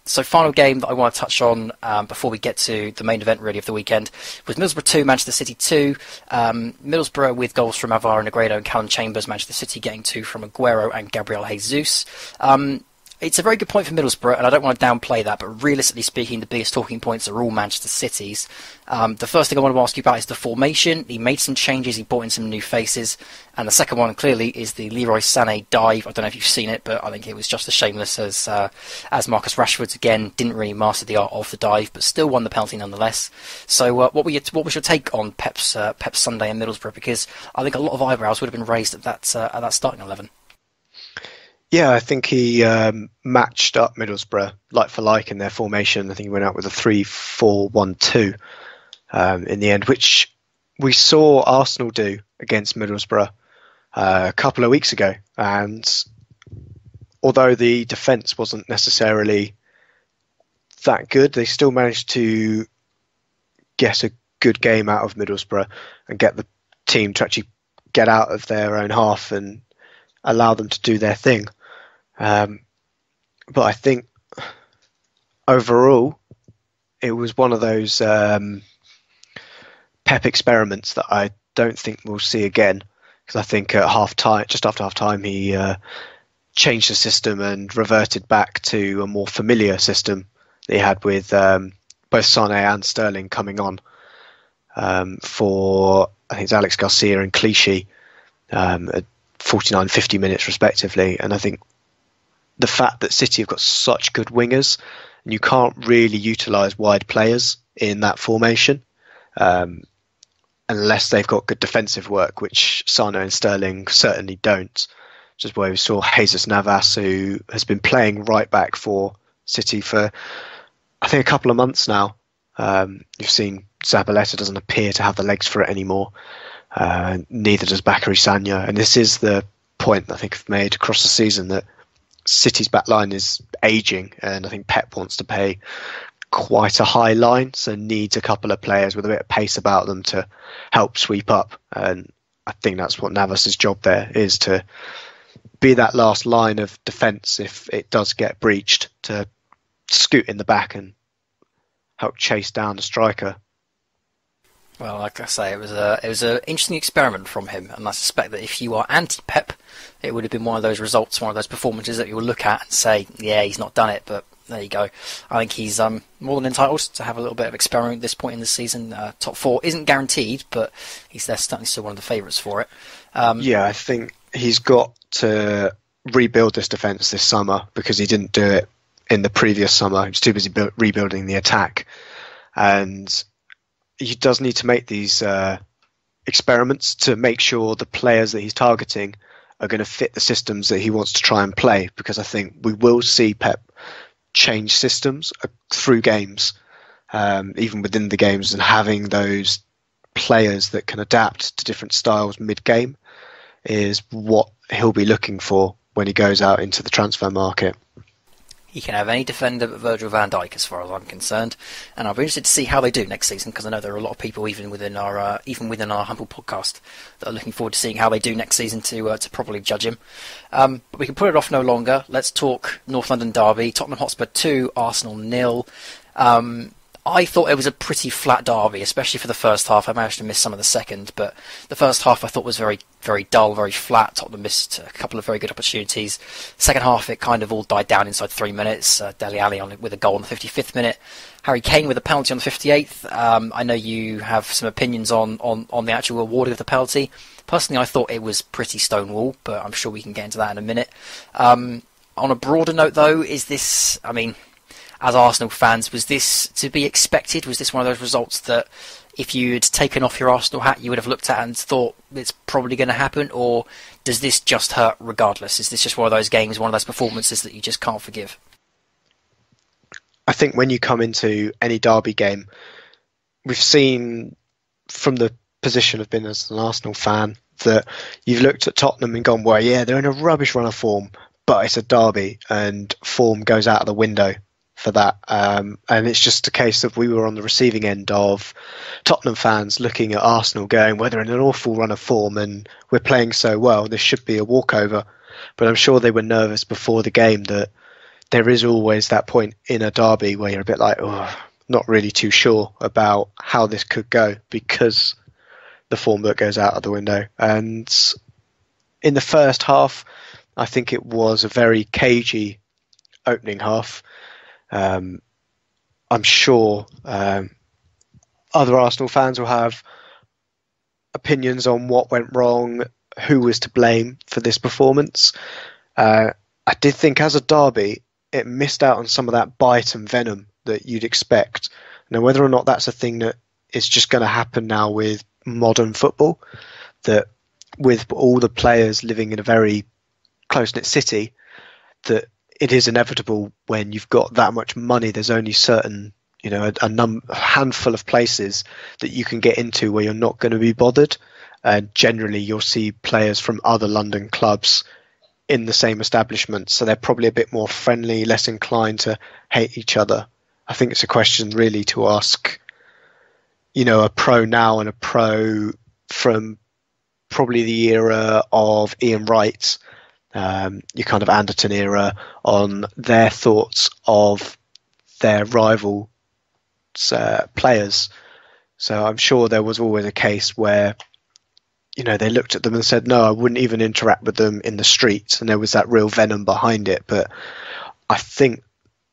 So final game that I want to touch on before we get to the main event really of the weekend was Middlesbrough 2, Manchester City 2. Middlesbrough with goals from Alvaro Negredo and Callum Chambers, Manchester City getting 2 from Aguero and Gabriel Jesus. It's a very good point for Middlesbrough, and I don't want to downplay that, but realistically speaking, the biggest talking points are all Manchester City's. The first thing I want to ask you about is the formation. He made some changes, he brought in some new faces, and the second one clearly is the Leroy Sané dive. I don't know if you've seen it, but I think it was just as shameless as Marcus Rashford's. Again, didn't really master the art of the dive, but still won the penalty nonetheless. So what was your take on Pep's Sunday in Middlesbrough? Because I think a lot of eyebrows would have been raised at that starting 11. Yeah, I think he matched up Middlesbrough like for like in their formation. I think he went out with a 3-4-1-2 in the end, which we saw Arsenal do against Middlesbrough a couple of weeks ago. And although the defence wasn't necessarily that good, they still managed to get a good game out of Middlesbrough and get the team to actually get out of their own half and allow them to do their thing. But I think overall it was one of those Pep experiments that I don't think we'll see again, because I think at half time, just after half time, he changed the system and reverted back to a more familiar system that he had with both Sane and Sterling coming on for, I think it's Alex Garcia and Clichy at 49, 50 minutes respectively. And I think the fact that City have got such good wingers, and you can't really utilise wide players in that formation unless they've got good defensive work, which Sane and Sterling certainly don't. Just where we saw Jesus Navas, who has been playing right back for City for, I think, a couple of months now. You've seen Zabaleta doesn't appear to have the legs for it anymore. Neither does Bakary Sagna. And this is the point I think I've made across the season, that City's back line is ageing, and I think Pep wants to pay quite a high line, so needs a couple of players with a bit of pace about them to help sweep up. And I think that's what Navas's job there is, to be that last line of defence if it does get breached, to scoot in the back and help chase down the striker. Well, like I say, it was an interesting experiment from him, and I suspect that if you are anti-Pep, it would have been one of those results, one of those performances that you will look at and say, yeah, he's not done it, but there you go. I think he's more than entitled to have a little bit of experiment at this point in the season. Top four isn't guaranteed, but he's certainly still one of the favourites for it. Yeah, I think he's got to rebuild this defence this summer, because he didn't do it in the previous summer. He was too busy rebuilding the attack. And he does need to make these experiments to make sure the players that he's targeting are going to fit the systems that he wants to try and play, because I think we will see Pep change systems through games, even within the games, and having those players that can adapt to different styles mid-game is what he'll be looking for when he goes out into the transfer market. He can have any defender but Virgil van Dijk, as far as I'm concerned, and I'll be interested to see how they do next season, because I know there are a lot of people even within our humble podcast that are looking forward to seeing how they do next season to properly judge him. But we can put it off no longer. Let's talk North London derby. Tottenham Hotspur 2, Arsenal 0. I thought it was a pretty flat derby, especially for the first half. I managed to miss some of the second, but the first half I thought was very, very dull, very flat. Tottenham missed a couple of very good opportunities. Second half, it kind of all died down inside 3 minutes. Dele Alli with a goal on the 55th minute. Harry Kane with a penalty on the 58th. I know you have some opinions on the actual award of the penalty. Personally, I thought it was pretty stonewall, but I'm sure we can get into that in a minute. On a broader note, though, is this, I mean, as Arsenal fans, was this to be expected? Was this one of those results that if you had taken off your Arsenal hat, you would have looked at and thought it's probably going to happen? Or does this just hurt regardless? Is this just one of those games, one of those performances that you just can't forgive? I think when you come into any derby game, we've seen from the position of being as an Arsenal fan that you've looked at Tottenham and gone, well, yeah, they're in a rubbish run of form, but it's a derby and form goes out of the window for that. And it's just a case of we were on the receiving end of Tottenham fans looking at Arsenal going, well, they're in an awful run of form and we're playing so well, this should be a walkover. But I'm sure they were nervous before the game that there is always that point in a derby where you're a bit like, oh, not really too sure about how this could go, because the form book goes out of the window. And in the first half, I think it was a very cagey opening half. I'm sure other Arsenal fans will have opinions on what went wrong, who was to blame for this performance. I did think as a derby, it missed out on some of that bite and venom that you'd expect. Now, whether or not that's a thing that is just going to happen now with modern football, that with all the players living in a very close-knit city, that it is inevitable when you've got that much money, there's only certain, a handful of places that you can get into where you're not going to be bothered. And generally, you'll see players from other London clubs in the same establishment, so they're probably a bit more friendly, less inclined to hate each other. I think it's a question really to ask, a pro now and a pro from probably the era of Ian Wright, your kind of Anderton era, on their thoughts of their rival players. So I'm sure there was always a case where they looked at them and said, no, I wouldn't even interact with them in the streets. And there was that real venom behind it. But I think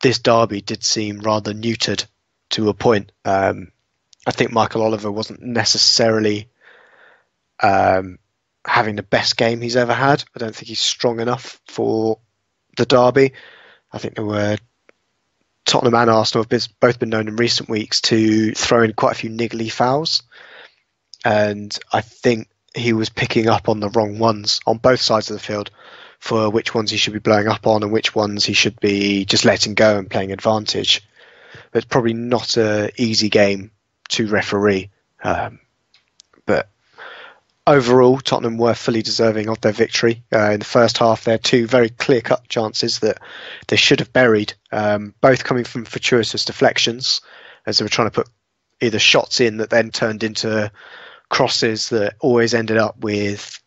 this derby did seem rather neutered to a point. I think Michael Oliver wasn't necessarily having the best game he's ever had. I don't think he's strong enough for the derby. I think there were Tottenham and Arsenal have both been known in recent weeks to throw in quite a few niggly fouls. And I think he was picking up on the wrong ones on both sides of the field for which ones he should be blowing up on and which ones he should be just letting go and playing advantage. But it's probably not an easy game to referee. But overall, Tottenham were fully deserving of their victory. In the first half, they had two very clear-cut chances that they should have buried, both coming from fortuitous deflections, as they were trying to put either shots in that then turned into crosses that always ended up with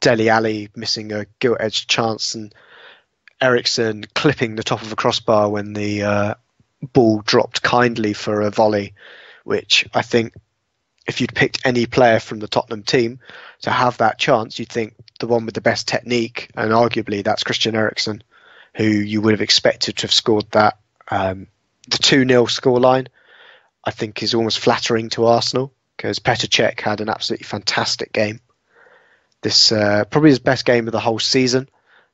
Dele Alli missing a gilt-edged chance and Eriksen clipping the top of a crossbar when the ball dropped kindly for a volley, which I think if you'd picked any player from the Tottenham team to have that chance, you'd think the one with the best technique, and arguably that's Christian Eriksen, who you would have expected to have scored that. The 2-0 scoreline, I think, is almost flattering to Arsenal, because Petr Cech had an absolutely fantastic game. This probably his best game of the whole season.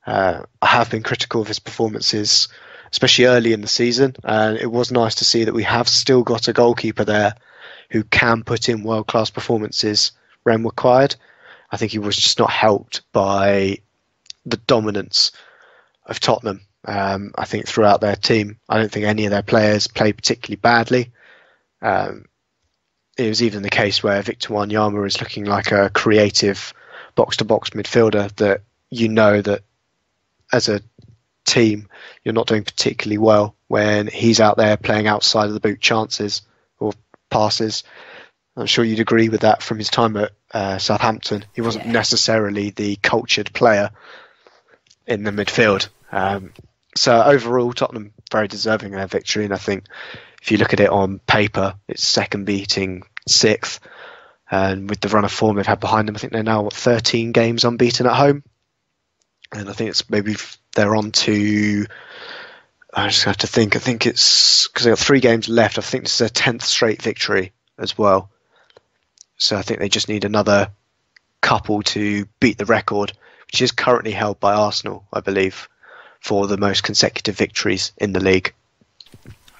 I have been critical of his performances, especially early in the season, and it was nice to see that we have still got a goalkeeper there who can put in world-class performances when required. I think he was just not helped by the dominance of Tottenham. I think throughout their team, I don't think any of their players played particularly badly. It was even the case where Victor Wanyama is looking like a creative box-to-box midfielder that that as a team you're not doing particularly well when he's out there playing outside of the boot chances or passes. I'm sure you'd agree with that from his time at Southampton. He wasn't necessarily the cultured player in the midfield. So overall, Tottenham very deserving of their victory, and I think if you look at it on paper, it's second beating sixth, and with the run of form they've had behind them, I think they're now 13 games unbeaten at home, and I think it's maybe they're on to, I just have to think, I think it's because they've got 3 games left, I think this is their 10th straight victory as well, so I think they just need another couple to beat the record, which is currently held by Arsenal, I believe, for the most consecutive victories in the league.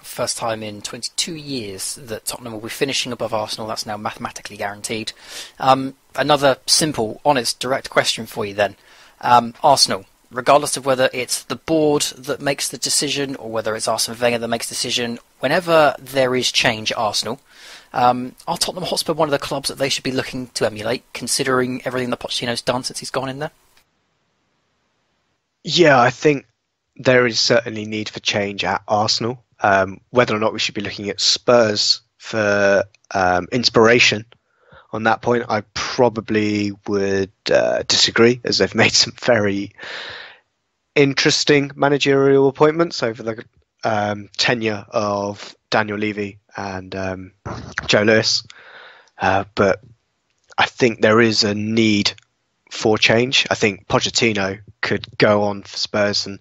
First time in 22 years that Tottenham will be finishing above Arsenal. That's now mathematically guaranteed. Another simple, honest, direct question for you then. Arsenal, regardless of whether it's the board that makes the decision or whether it's Arsene Wenger that makes the decision, whenever there is change at Arsenal, are Tottenham Hotspur one of the clubs that they should be looking to emulate, considering everything that Pochettino's done since he's gone in there? Yeah, I think there is certainly need for change at Arsenal. Whether or not we should be looking at Spurs for inspiration on that point, I probably would disagree, as they've made some very interesting managerial appointments over the tenure of Daniel Levy and Joe Lewis. But I think there is a need for change. I think Pochettino could go on for Spurs and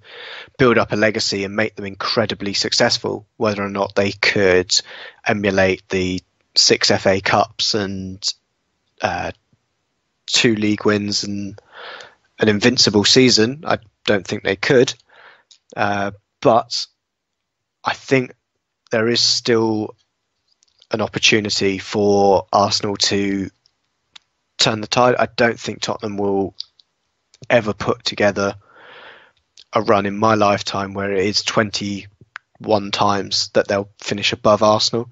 build up a legacy and make them incredibly successful. Whether or not they could emulate the 6 FA Cups and 2 league wins and an invincible season, I don't think they could. But I think there is still an opportunity for Arsenal to turn the tide. I don't think Tottenham will ever put together a run in my lifetime where it is 21 times that they'll finish above Arsenal.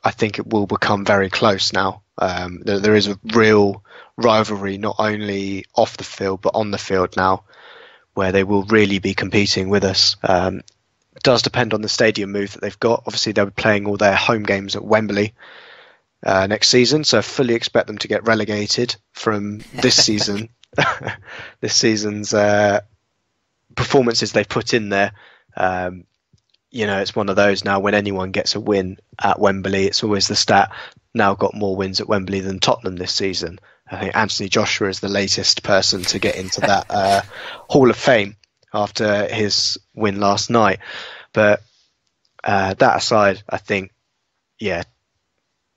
I think it will become very close now. There is a real rivalry, not only off the field but on the field now, where they will really be competing with us. It does depend on the stadium move that they've got. Obviously, they'll be playing all their home games at Wembley next season, so I fully expect them to get relegated from this season. This season's performances they've put in there. It's one of those now when anyone gets a win at Wembley, it's always the stat, now got more wins at Wembley than Tottenham this season. I think Anthony Joshua is the latest person to get into that Hall of Fame after his win last night. But that aside, I think,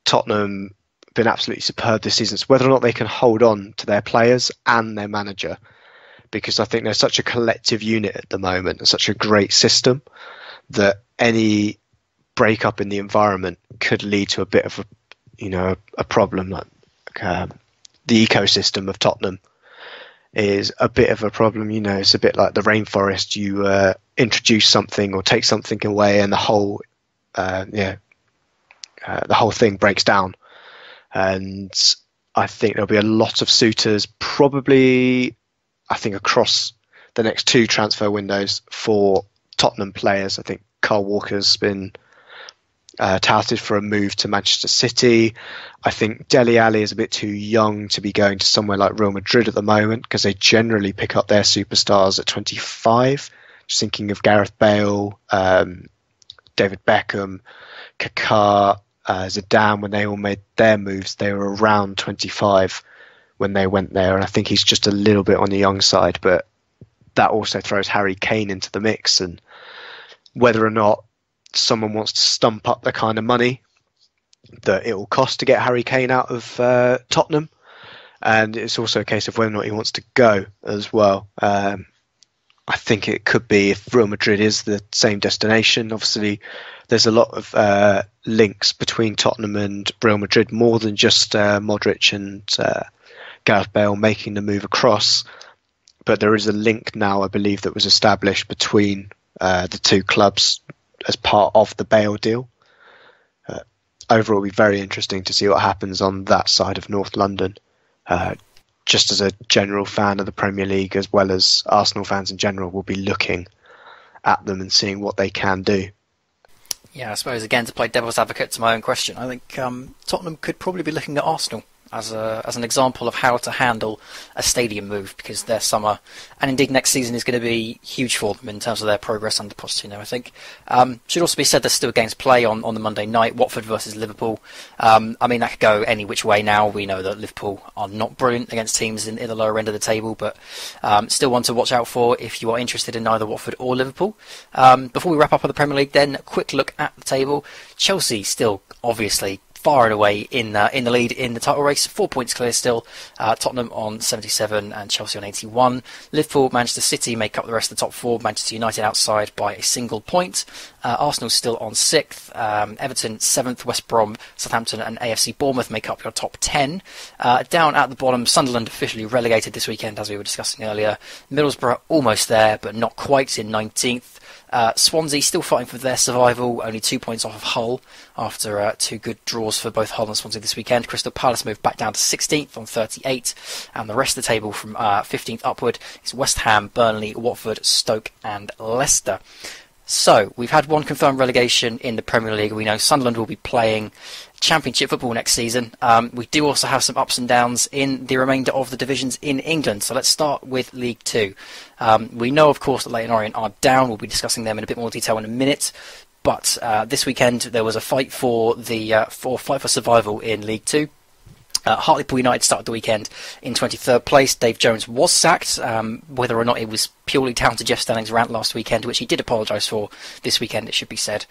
Tottenham have been absolutely superb this season. It's whether or not they can hold on to their players and their manager, because I think they're such a collective unit at the moment and such a great system that any breakup in the environment could lead to a bit of a problem. Like the ecosystem of Tottenham is a bit of a problem. It's a bit like the rainforest. You introduce something or take something away, and the whole thing breaks down. And I think there'll be a lot of suitors, probably, I think, across the next 2 transfer windows for Tottenham players. I think Kyle Walker's been touted for a move to Manchester City. I think Dele Alli is a bit too young to be going to somewhere like Real Madrid at the moment, because they generally pick up their superstars at 25. Just thinking of Gareth Bale, David Beckham, Kaká, Zidane. When they all made their moves, they were around 25 when they went there, and I think he's just a little bit on the young side. But that also throws Harry Kane into the mix, and whether or not someone wants to stump up the kind of money that it will cost to get Harry Kane out of Tottenham, and it's also a case of whether or not he wants to go as well. I think it could be, if Real Madrid is the same destination. Obviously, there's a lot of links between Tottenham and Real Madrid, more than just Modric and Gareth Bale making the move across. But there is a link now, I believe, that was established between the 2 clubs as part of the Bale deal. Overall, it'll be very interesting to see what happens on that side of North London. Just as a general fan of the Premier League, as well as Arsenal fans in general, will be looking at them and seeing what they can do. Yeah, I suppose, again, to play devil's advocate to my own question, I think Tottenham could probably be looking at Arsenal as an example of how to handle a stadium move, because their summer and indeed next season is going to be huge for them in terms of their progress under Pochettino. I think should also be said there's still games to play on the Monday night. Watford versus Liverpool. I mean, that could go any which way now. We know that Liverpool are not brilliant against teams in the lower end of the table, but still one to watch out for if you are interested in either Watford or Liverpool. Before we wrap up on the Premier League, then a quick look at the table. Chelsea still obviously far and away in the lead in the title race, 4 points clear still. Tottenham on 77 and Chelsea on 81. Liverpool, Manchester City make up the rest of the top 4. Manchester United outside by a single point. Arsenal still on 6th. Everton 7th. West Brom, Southampton and AFC Bournemouth make up your top 10. Down at the bottom, Sunderland officially relegated this weekend, as we were discussing earlier. Middlesbrough almost there, but not quite, in 19th. Swansea still fighting for their survival, only 2 points off of Hull after 2 good draws for both Hull and Swansea this weekend. Crystal Palace moved back down to 16th on 38, and the rest of the table from 15th upward is West Ham, Burnley, Watford, Stoke and Leicester. So, we've had one confirmed relegation in the Premier League. We know Sunderland will be playing Championship football next season. We do also have some ups and downs in the remainder of the divisions in England. So let's start with League Two. We know, of course, that Leyton Orient are down. We'll be discussing them in a bit more detail in a minute. But this weekend there was a fight for survival in League Two. Hartlepool United started the weekend in 23rd place. Dave Jones was sacked. Whether or not it was purely down to Jeff Stelling's rant last weekend, which he did apologise for this weekend, it should be said.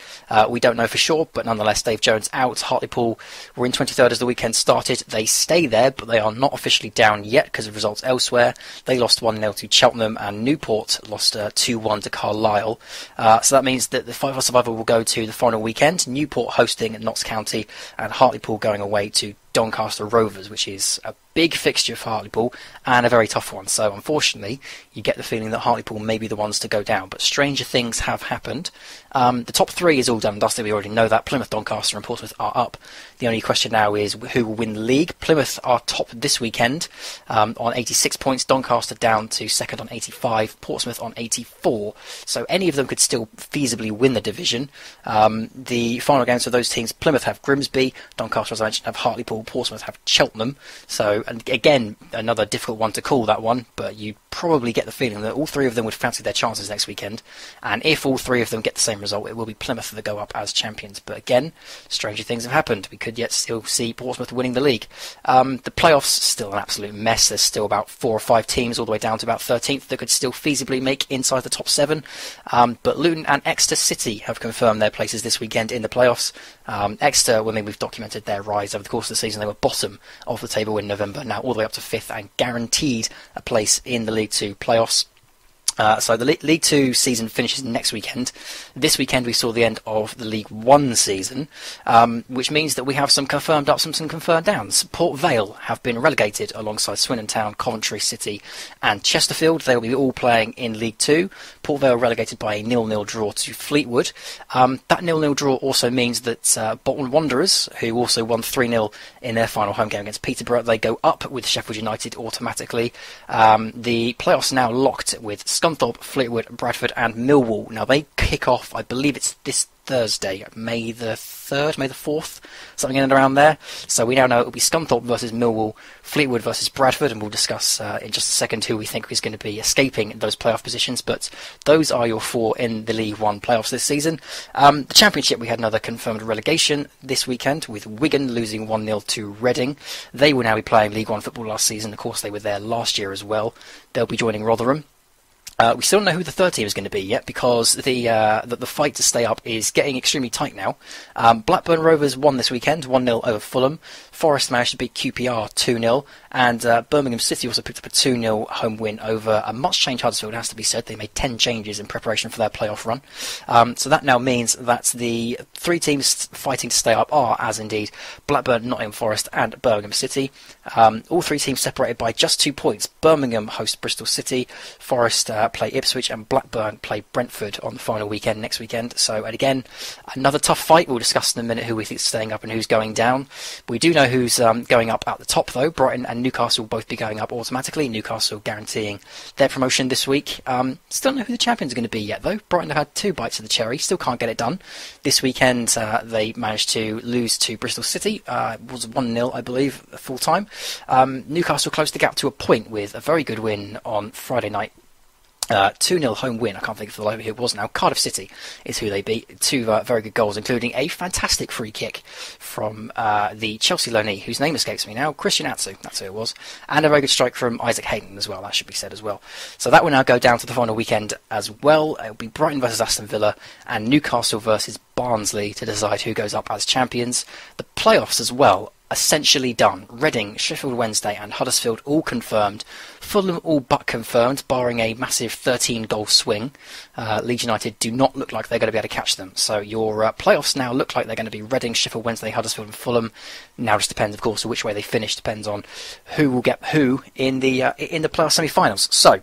We don't know for sure, but nonetheless, Dave Jones out. Hartlepool were in 23rd as the weekend started. They stay there, but they are not officially down yet because of results elsewhere. They lost 1-0 to Cheltenham, and Newport lost 2-1 to Carlisle. So that means that the fight for survival will go to the final weekend. Newport hosting Notts County, and Hartlepool going away to Doncaster Rovers, which is a big fixture for Hartlepool and a very tough one. So unfortunately, you get the feeling that Hartlepool may be the ones to go down. But stranger things have happened. The top 3 is all done and dusted. We already know that. Plymouth, Doncaster and Portsmouth are up. The only question now is who will win the league. Plymouth are top this weekend on 86 points. Doncaster down to second on 85. Portsmouth on 84. So any of them could still feasibly win the division. The final games for those teams, Plymouth have Grimsby. Doncaster, as I mentioned, have Hartlepool. Portsmouth have Cheltenham. So, and again, another difficult one to call, that one, but you probably get the feeling that all three of them would fancy their chances next weekend. And if all three of them get the same result, it will be Plymouth that go up as champions. But again, stranger things have happened. We could yet still see Portsmouth winning the league. The playoffs, still an absolute mess. There's still about 4 or 5 teams all the way down to about 13th that could still feasibly make inside the top 7. But Luton and Exeter City have confirmed their places this weekend in the playoffs. Exeter, we've documented their rise over the course of the season. They were bottom of the table in November, now all the way up to 5th and guaranteed a place in the League Two playoffs. So the League Two season finishes next weekend. This weekend we saw the end of the League One season, which means that we have some confirmed ups and some confirmed downs. Port Vale have been relegated alongside Swindon Town, Coventry City and Chesterfield. They will be all playing in League Two. Port Vale relegated by a 0-0 draw to Fleetwood. That 0-0 draw also means that Bolton Wanderers, who also won 3-0 in their final home game against Peterborough, they go up with Sheffield United automatically. The playoffs now locked with Scunthorpe, Fleetwood, Bradford and Millwall. Now they kick off, I believe it's this Thursday, May the 3rd, May the 4th, something in and around there. So we now know it will be Scunthorpe versus Millwall, Fleetwood versus Bradford, and we'll discuss in just a second who we think is going to be escaping those playoff positions. But those are your 4 in the League One playoffs this season. The Championship, we had another confirmed relegation this weekend with Wigan losing 1-0 to Reading. They will now be playing League One football last season. Of course, they were there last year as well. They'll be joining Rotherham. We still don't know who the third team is going to be yet, because the fight to stay up is getting extremely tight now. Blackburn Rovers won this weekend, 1-0 over Fulham. Forest managed to beat QPR 2-0, and Birmingham City also picked up a 2-0 home win over a much-changed Huddersfield, it has to be said. They made 10 changes in preparation for their playoff run. So that now means that the 3 teams fighting to stay up are, as indeed, Blackburn, Nottingham Forest and Birmingham City. All 3 teams separated by just 2 points. Birmingham host Bristol City, Forest play Ipswich and Blackburn play Brentford on the final weekend next weekend. So, and again, another tough fight. We'll discuss in a minute who we think is staying up and who's going down. We do know who's going up at the top, though. Brighton and Newcastle will both be going up automatically. Newcastle guaranteeing their promotion this week. Still don't know who the champions are going to be yet, though. Brighton have had 2 bites of the cherry. Still can't get it done. This weekend, they managed to lose to Bristol City. It was 1-0, I believe, full time. Newcastle closed the gap to a point with a very good win on Friday night. 2-0 home win. I can't think of who it was now. Cardiff City is who they beat. 2 very good goals, including a fantastic free kick from the Chelsea loanee, whose name escapes me now, Christian Atsu. That's who it was. And a very good strike from Isaac Hayden as well. That should be said as well. So that will now go down to the final weekend as well. It will be Brighton versus Aston Villa and Newcastle versus Barnsley to decide who goes up as champions. The playoffs as well, essentially done. Reading, Sheffield Wednesday and Huddersfield all confirmed. Fulham all but confirmed, barring a massive 13-goal swing. Leeds United do not look like they're going to be able to catch them. So your playoffs now look like they're going to be Reading, Sheffield Wednesday, Huddersfield and Fulham. Now just depends, of course, on which way they finish. Depends on who will get who in the playoff semi-finals. So,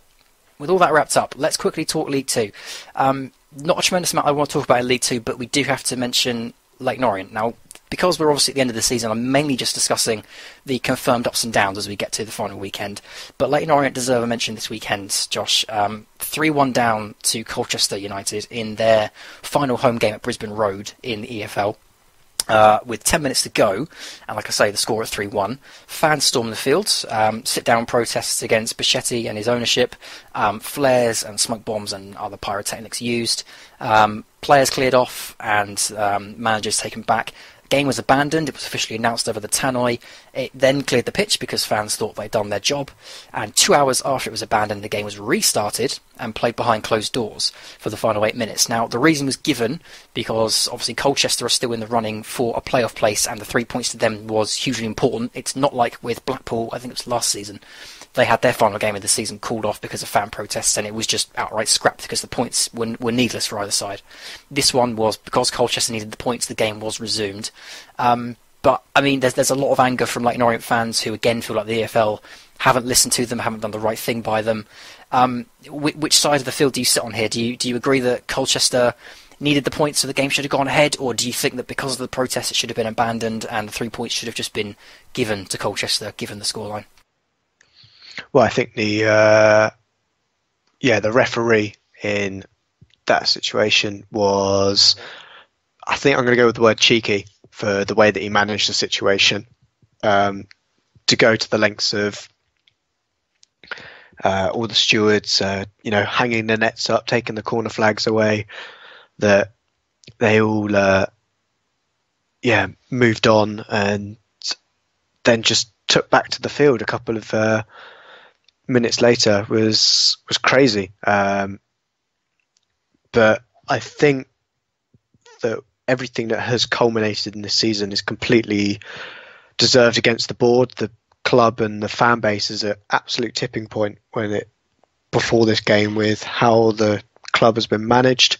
with all that wrapped up, let's quickly talk League Two. Not a tremendous amount I want to talk about in League Two, but we do have to mention Leyton Orient. Now, because we're obviously at the end of the season, I'm mainly just discussing the confirmed ups and downs as we get to the final weekend. But Leyton Orient deserve a mention this weekend, Josh. 3-1 down to Colchester United in their final home game at Brisbane Road in the EFL. With 10 minutes to go, and like I say, the score at 3-1. Fans stormed the fields, sit-down protests against Bichetti and his ownership, flares and smoke bombs and other pyrotechnics used. Players cleared off and managers taken back. Game was abandoned. It was officially announced over the tannoy. It then cleared the pitch because fans thought they'd done their job. And 2 hours after it was abandoned, the game was restarted and played behind closed doors for the final 8 minutes. Now, the reason was given because obviously Colchester are still in the running for a playoff place, and the 3 points to them was hugely important. It's not like with Blackpool, I think it was last season, they had their final game of the season called off because of fan protests, and it was just outright scrapped because the points were needless for either side. This one was because Colchester needed the points, the game was resumed. But, I mean, there's a lot of anger from Leyton Orient fans who, again, feel like the EFL haven't listened to them, haven't done the right thing by them. Which side of the field do you sit on here? Do you agree that Colchester needed the points so the game should have gone ahead, or do you think that because of the protests it should have been abandoned and the 3 points should have just been given to Colchester, given the scoreline? Well, I think the referee in that situation was, I think I'm going to go with the word cheeky for the way that he managed the situation, to go to the lengths of all the stewards, hanging the nets up, taking the corner flags away, that they all, moved on and then just took back to the field a couple of minutes later was crazy. But I think that everything that has culminated in this season is completely deserved against the board. The club and the fan base is at absolute tipping point before this game, with how the club has been managed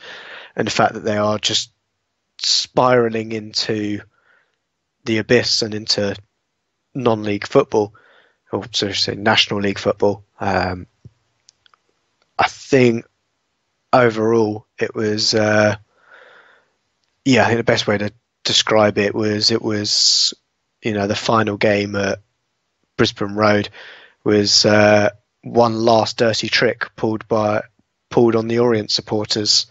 and the fact that they are just spiraling into the abyss and into non-league football, or so to say national league football. I think overall it was I think the best way to describe it was the final game at Brisbane Road was one last dirty trick pulled on the Orient supporters,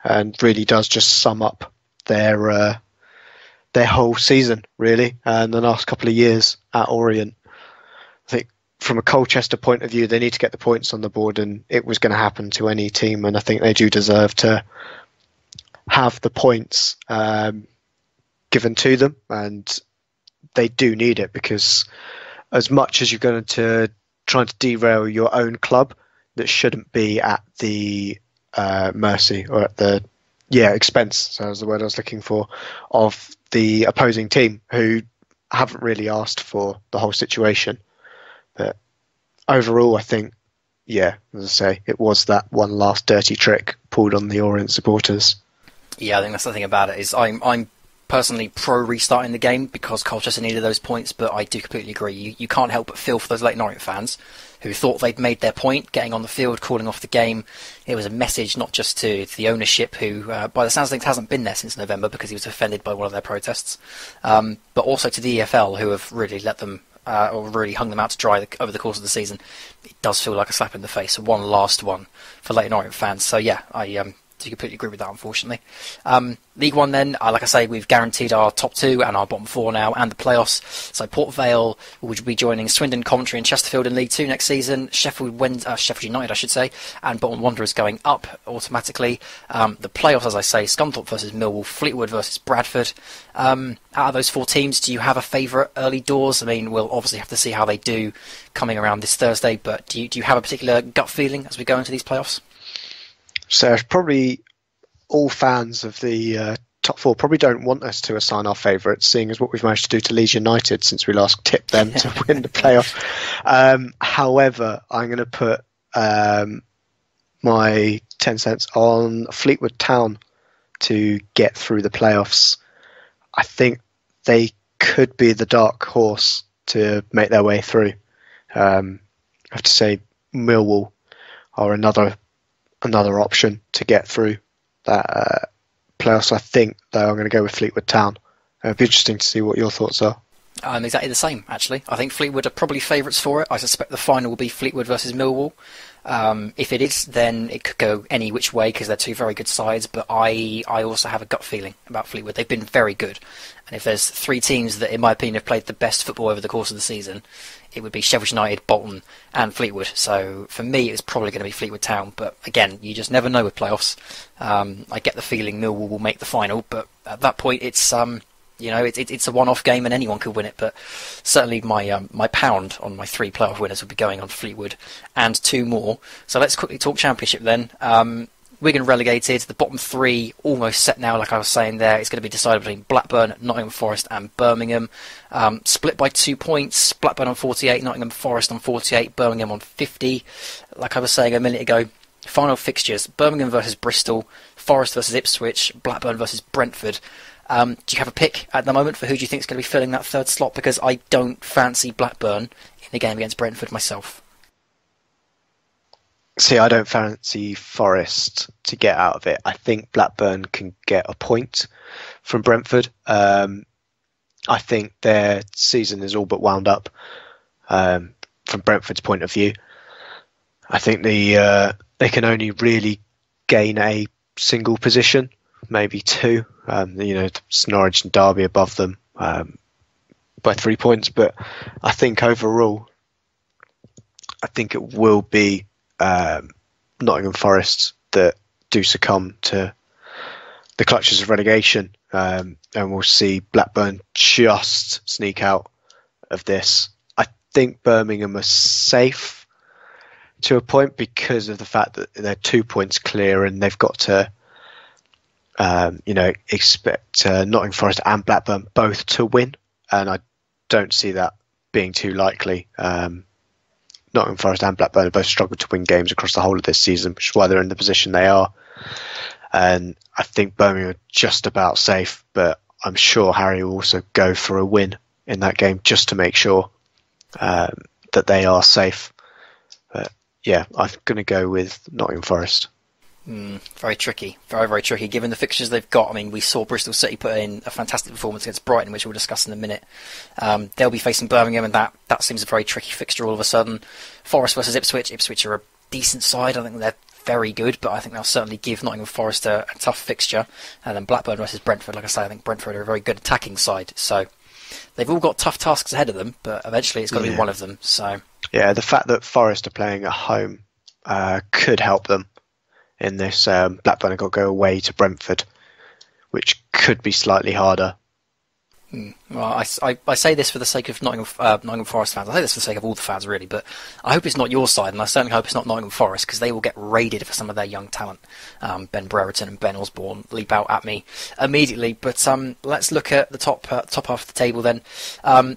and really does just sum up their whole season, really, and the last couple of years at Orient. I think from a Colchester point of view, they need to get the points on the board, and it was going to happen to any team, and I think they do deserve to have the points given to them, and they do need it, because as much as you're going to try to derail your own club, that shouldn't be at the mercy or at the expense, so that's the word I was looking for, of the opposing team, who haven't really asked for the whole situation. But overall, I think, as I say, it was that one last dirty trick pulled on the Orient supporters. Yeah, I think that's the thing about it, is I'm personally pro restarting the game because Colchester needed those points, but I do completely agree. You can't help but feel for those Leyton Orient fans who thought they'd made their point, getting on the field, calling off the game. It was a message not just to the ownership, who, by the sounds of things, hasn't been there since November because he was offended by one of their protests, but also to the EFL, who have really let them, or really hung them out to dry over the course of the season. It does feel like a slap in the face, one last one for Leyton Orient fans. So yeah, I do completely agree with that, unfortunately. League One then, like I say, we've guaranteed our top two and our bottom four now, and the playoffs. So Port Vale will be joining Swindon, Coventry and Chesterfield in League Two next season. Sheffield United, I should say, and Bolton Wanderers going up automatically. The playoffs, as I say, Scunthorpe versus Millwall, Fleetwood versus Bradford. Out of those four teams, do you have a favourite early doors? I mean, we'll obviously have to see how they do coming around this Thursday, but do you have a particular gut feeling as we go into these playoffs? So probably all fans of the top four probably don't want us to assign our favourites, seeing as what we've managed to do to Leeds United since we last tipped them to win the playoff. However, I'm going to put my 10 cents on Fleetwood Town to get through the playoffs. I think they could be the dark horse to make their way through. I have to say Millwall are another option to get through that playoffs. I think, though, I'm going to go with Fleetwood Town. It'd be interesting to see what your thoughts are. I'm exactly the same, actually. I think Fleetwood are probably favourites for it. I suspect the final will be Fleetwood versus Millwall. If it is, then it could go any which way because they're two very good sides, but I also have a gut feeling about Fleetwood. They've been very good. And if there's three teams that, in my opinion, have played the best football over the course of the season, it would be Sheffield United, Bolton and Fleetwood. So for me, it's probably going to be Fleetwood Town. But again, you just never know with playoffs. I get the feeling Millwall will make the final, but at that point, it's a one-off game and anyone could win it. But certainly my pound on my three playoff winners would be going on Fleetwood and two more. So let's quickly talk Championship then. Wigan relegated, the bottom three almost set now, like I was saying there. It's going to be decided between Blackburn, Nottingham Forest and Birmingham. Split by 2 points, Blackburn on 48, Nottingham Forest on 48, Birmingham on 50. Like I was saying a minute ago, final fixtures, Birmingham versus Bristol, Forest versus Ipswich, Blackburn versus Brentford. Do you have a pick at the moment for who do you think is going to be filling that third slot? Because I don't fancy Blackburn in the game against Brentford myself. See, I don't fancy Forest to get out of it. I think Blackburn can get a point from Brentford. I think their season is all but wound up from Brentford's point of view. I think they can only really gain a single position, maybe two. It's Norwich and Derby above them by 3 points. But I think overall, I think it will be Nottingham Forest that do succumb to the clutches of relegation, and we'll see Blackburn just sneak out of this. I think Birmingham are safe to a point because of the fact that they're 2 points clear and they've got to expect Nottingham Forest and Blackburn both to win, and I don't see that being too likely. Nottingham Forest and Blackburn have both struggled to win games across the whole of this season, which is why they're in the position they are. And I think Birmingham are just about safe, but I'm sure Harry will also go for a win in that game just to make sure that they are safe. But yeah, I'm going to go with Nottingham Forest. Very tricky, very, very tricky given the fixtures they've got. I mean, we saw Bristol City put in a fantastic performance against Brighton, which we'll discuss in a minute. They'll be facing Birmingham, and that seems a very tricky fixture all of a sudden. Forest versus Ipswich. Ipswich are a decent side. I think they're very good, but I think they'll certainly give Nottingham Forest a tough fixture. And then Blackburn versus Brentford. Like I say, I think Brentford are a very good attacking side. So they've all got tough tasks ahead of them, but eventually it's got to be one of them. So yeah, the fact that Forest are playing at home could help them in this. Blackburn have got to go away to Brentford, which could be slightly harder. Well, I say this for the sake of Nottingham Forest fans. I say this for the sake of all the fans, really, but I hope it's not your side, and I certainly hope it's not Nottingham Forest, because they will get raided for some of their young talent. Ben Brereton and Ben Osborne leap out at me immediately. But let's look at the top half of the table then.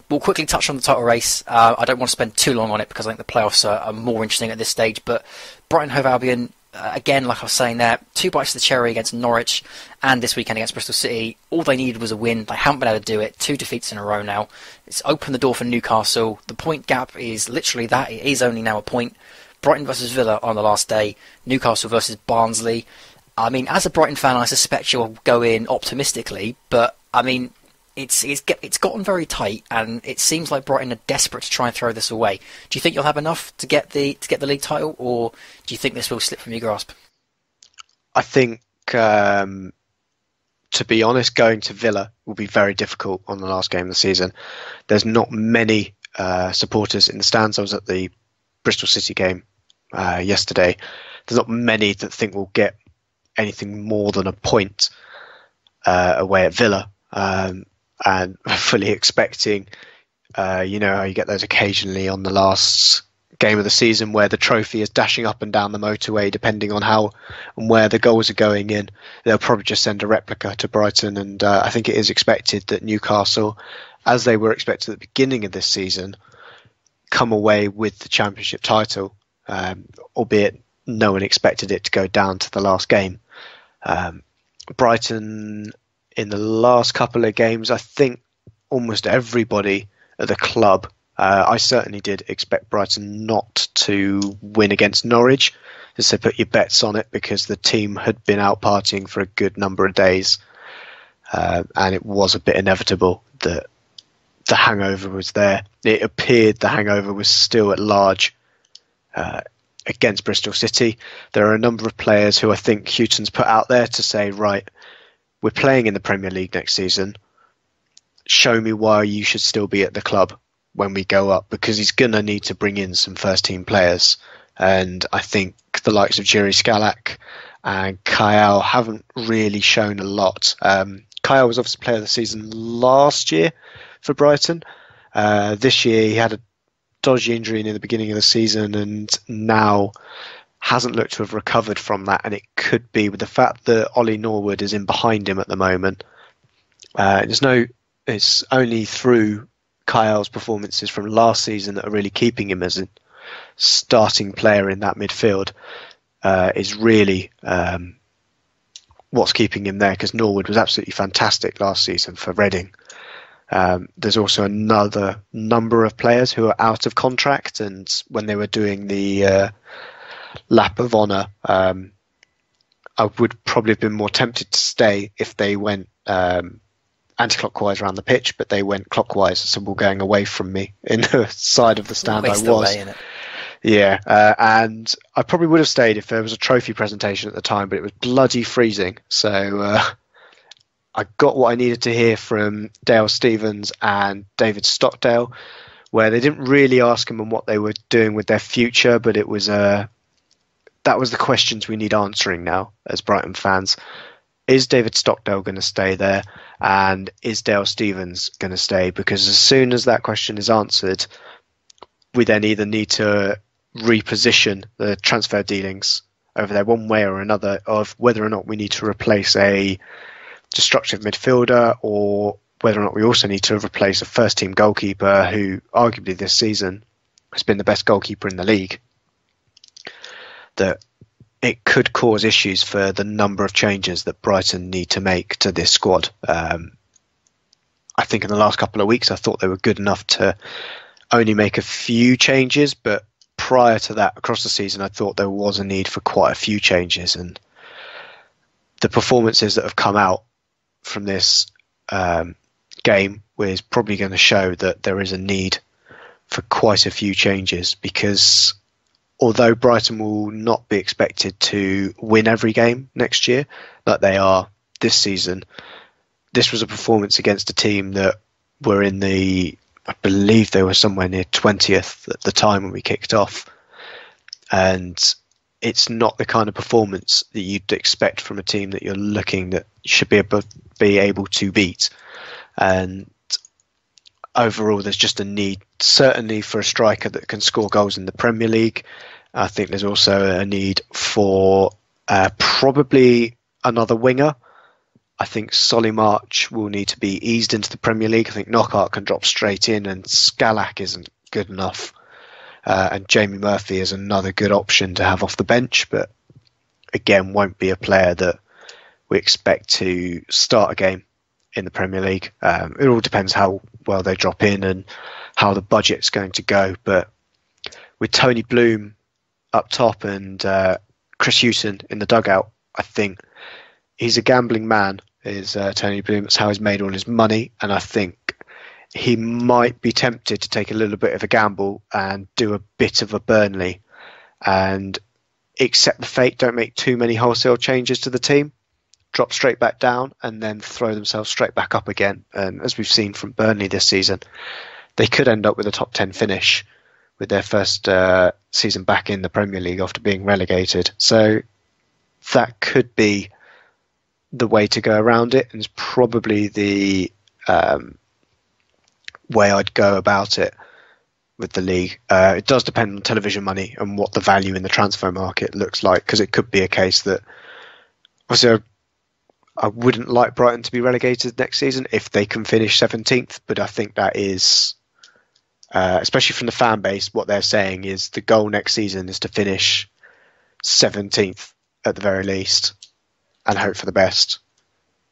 We'll quickly touch on the title race. I don't want to spend too long on it, because I think the playoffs are more interesting at this stage, but Brighton Hove Albion, again, like I was saying there, 2 bites of the cherry against Norwich and this weekend against Bristol City. All they needed was a win. They haven't been able to do it. 2 defeats in a row now. It's opened the door for Newcastle. The point gap is literally that. It is only now a point. Brighton versus Villa on the last day. Newcastle versus Barnsley. I mean, as a Brighton fan, I suspect you'll go in optimistically, but I mean, it's gotten very tight, and it seems like Brighton are desperate to try and throw this away. Do you think you'll have enough to get the league title, or do you think this will slip from your grasp? I think, to be honest, going to Villa will be very difficult on the last game of the season. There's not many supporters in the stands. I was at the Bristol City game yesterday. There's not many that think we'll get anything more than a point away at Villa. And fully expecting, how you get those occasionally on the last game of the season where the trophy is dashing up and down the motorway depending on how and where the goals are going in. They'll probably just send a replica to Brighton, and I think it is expected that Newcastle, as they were expected at the beginning of this season, come away with the championship title, albeit no one expected it to go down to the last game. Brighton, in the last couple of games, I think almost everybody at the club, I certainly did expect Brighton not to win against Norwich. Just to put your bets on it, because the team had been out partying for a good number of days, and it was a bit inevitable that the hangover was there. It appeared the hangover was still at large against Bristol City. There are a number of players who I think Houghton's put out there to say, right, we're playing in the Premier League next season. Show me why you should still be at the club when we go up, because he's going to need to bring in some first-team players. And I think the likes of Jiri Skalak and Kyle haven't really shown a lot. Kyle was obviously player of the season last year for Brighton. This year he had a dodgy injury near the beginning of the season, and now hasn't looked to have recovered from that, and it could be with the fact that Ollie Norwood is in behind him at the moment. It's only through Kyle's performances from last season that are really keeping him as a starting player in that midfield. Is really what's keeping him there, because Norwood was absolutely fantastic last season for Reading. There's also another number of players who are out of contract, and when they were doing the lap of honour, I would probably have been more tempted to stay if they went anti-clockwise around the pitch, but they went clockwise, so we're going away from me in the side of the stand I was. Away, innit? Yeah, and I probably would have stayed if there was a trophy presentation at the time, but it was bloody freezing. So I got what I needed to hear from Dale Stevens and David Stockdale, where they didn't really ask him on what they were doing with their future, but it was that was the questions we need answering now as Brighton fans. Is David Stockdale going to stay there? And is Dale Stephens going to stay? Because as soon as that question is answered, we then either need to reposition the transfer dealings over there one way or another, of whether or not we need to replace a destructive midfielder, or whether or not we also need to replace a first team goalkeeper who arguably this season has been the best goalkeeper in the league. That it could cause issues for the number of changes that Brighton need to make to this squad. I think in the last couple of weeks I thought they were good enough to only make a few changes, but prior to that, across the season, I thought there was a need for quite a few changes, and the performances that have come out from this game is probably going to show that there is a need for quite a few changes, because although Brighton will not be expected to win every game next year like they are this season, this was a performance against a team that were in the, I believe they were somewhere near 20th at the time when we kicked off. And it's not the kind of performance that you'd expect from a team that you're looking that should be able to beat. And overall, there's just a need, certainly for a striker that can score goals in the Premier League. I think there's also a need for probably another winger. I think Solly March will need to be eased into the Premier League. I think Knockaert can drop straight in, and Scalak isn't good enough. And Jamie Murphy is another good option to have off the bench, but again, won't be a player that we expect to start a game in the Premier League. It all depends how well they drop in and how the budget's going to go. But with Tony Bloom up top and Chris Hughton in the dugout, I think he's a gambling man, is Tony Bloom. That's how he's made all his money. And I think he might be tempted to take a little bit of a gamble and do a bit of a Burnley and accept the fate, don't make too many wholesale changes to the team, drop straight back down and then throw themselves straight back up again. And as we've seen from Burnley this season, they could end up with a top 10 finish with their first season back in the Premier League after being relegated. So that could be the way to go around it, and it's probably the way I'd go about it with the league. It does depend on television money and what the value in the transfer market looks like, because it could be a case that obviously I wouldn't like Brighton to be relegated next season if they can finish 17th, but I think that is, especially from the fan base, what they're saying is the goal next season is to finish 17th at the very least and hope for the best,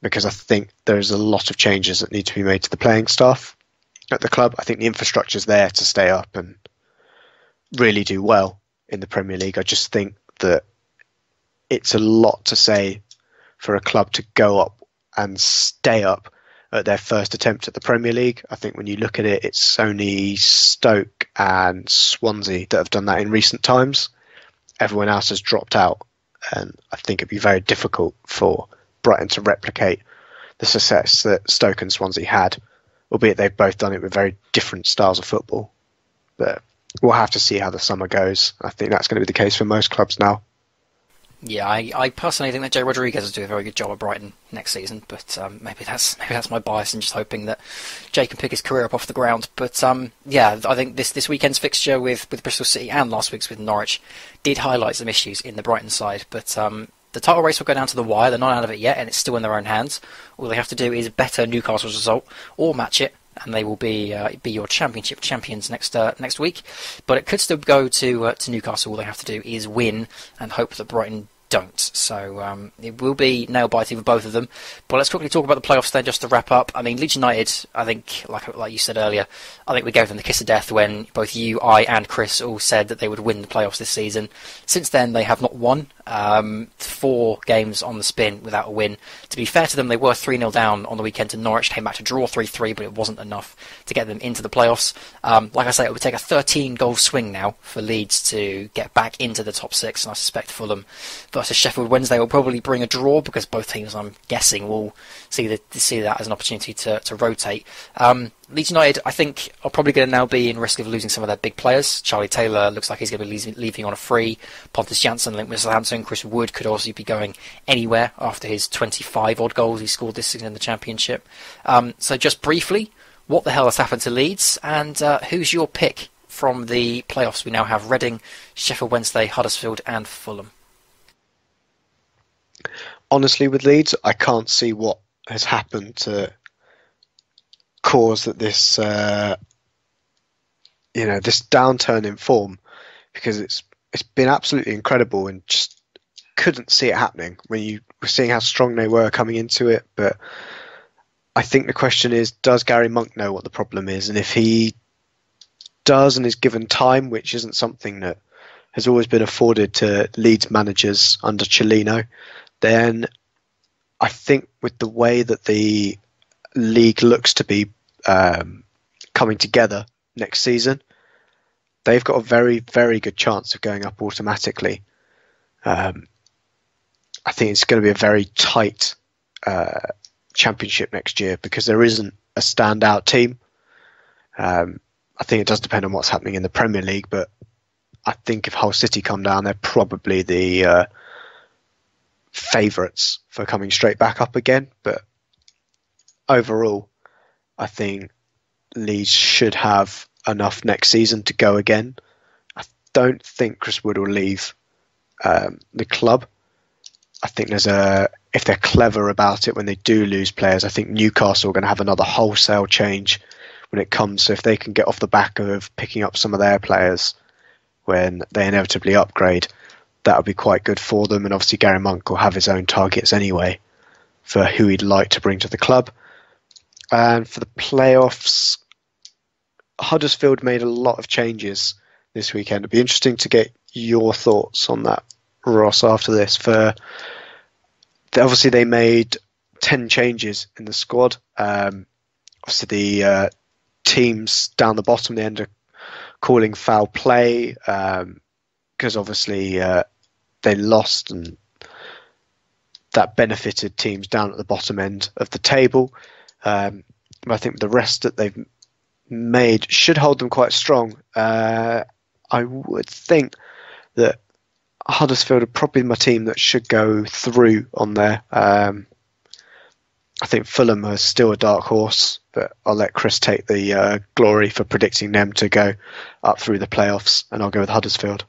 because I think there's a lot of changes that need to be made to the playing staff at the club. I think the infrastructure's there to stay up and really do well in the Premier League. I just think that it's a lot to say for a club to go up and stay up at their first attempt at the Premier League. I think when you look at it, it's only Stoke and Swansea that have done that in recent times. Everyone else has dropped out, and I think it'd be very difficult for Brighton to replicate the success that Stoke and Swansea had, albeit they've both done it with very different styles of football. But we'll have to see how the summer goes. I think that's going to be the case for most clubs now. Yeah, I personally think that Jay Rodriguez will do a very good job at Brighton next season, but maybe that's my bias and just hoping that Jay can pick his career up off the ground. But yeah, I think this weekend's fixture with Bristol City and last week's with Norwich did highlight some issues in the Brighton side. But the title race will go down to the wire. They're not out of it yet, and it's still in their own hands. All they have to do is better Newcastle's result or match it, and they will be your championship champions next week. But it could still go to Newcastle. All they have to do is win and hope that Brighton don't. So it will be nail-biting for both of them. But let's quickly talk about the playoffs then, just to wrap up. I mean, Leeds United, I think, like you said earlier, I think we gave them the kiss of death when both you, I and Chris all said that they would win the playoffs this season. Since then, they have not won. 4 games on the spin without a win. To be fair to them, they were 3-0 down on the weekend to Norwich, came back to draw 3-3, but it wasn't enough to get them into the playoffs. Like I say, it would take a 13-goal swing now for Leeds to get back into the top 6, and I suspect Fulham versus Sheffield Wednesday will probably bring a draw, because both teams, I'm guessing, will see that as an opportunity to rotate. Leeds United, I think, are probably going to now be in risk of losing some of their big players. Charlie Taylor looks like he's going to be leaving on a free. Pontus Jansson linked with Southampton. Chris Wood could also be going anywhere after his 25-odd goals he scored this season in the Championship. So just briefly, what the hell has happened to Leeds? And who's your pick from the playoffs? We now have Reading, Sheffield Wednesday, Huddersfield and Fulham. Honestly, with Leeds, I can't see what has happened to cause that this this downturn in form, because it's been absolutely incredible and just couldn't see it happening when you were seeing how strong they were coming into it. But I think the question is, does Gary Monk know what the problem is? And if he does and is given time, which isn't something that has always been afforded to Leeds managers under Cellino, then I think with the way that the league looks to be coming together next season, they've got a very, very good chance of going up automatically. I think it's going to be a very tight championship next year because there isn't a standout team. I think it does depend on what's happening in the Premier League, but I think if Hull City come down, they're probably the favourites for coming straight back up again. But overall, I think Leeds should have enough next season to go again. I don't think Chris Wood will leave the club. I think if they're clever about it when they do lose players, I think Newcastle are going to have another wholesale change when it comes. So if they can get off the back of picking up some of their players when they inevitably upgrade, that would be quite good for them. And obviously Gary Monk will have his own targets anyway for who he'd like to bring to the club. And for the playoffs, Huddersfield made a lot of changes this weekend. It'd be interesting to get your thoughts on that, Ross, after this. Obviously, they made 10 changes in the squad. Obviously, the teams down the bottom, they ended up calling foul play because obviously they lost, and that benefited teams down at the bottom end of the table. I think the rest that they've made should hold them quite strong. I would think that Huddersfield are probably my team that should go through on there. I think Fulham are still a dark horse, but I'll let Chris take the glory for predicting them to go up through the playoffs, and I'll go with Huddersfield.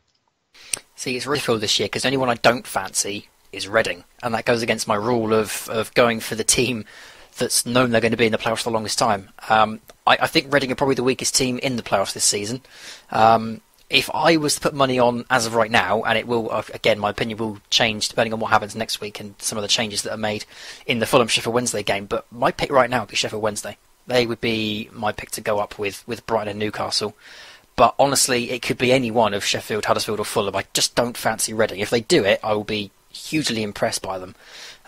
See, it's Huddersfield this year because the only one I don't fancy is Reading, and that goes against my rule of going for the team that's known they're going to be in the playoffs for the longest time. I think Reading are probably the weakest team in the playoffs this season. If I was to put money on as of right now, and it will, again, my opinion will change depending on what happens next week and some of the changes that are made in the Fulham-Sheffield Wednesday game, but my pick right now would be Sheffield Wednesday. They would be my pick to go up with Brighton and Newcastle. But honestly, it could be any one of Sheffield, Huddersfield or Fulham. I just don't fancy Reading. If they do it, I will be hugely impressed by them.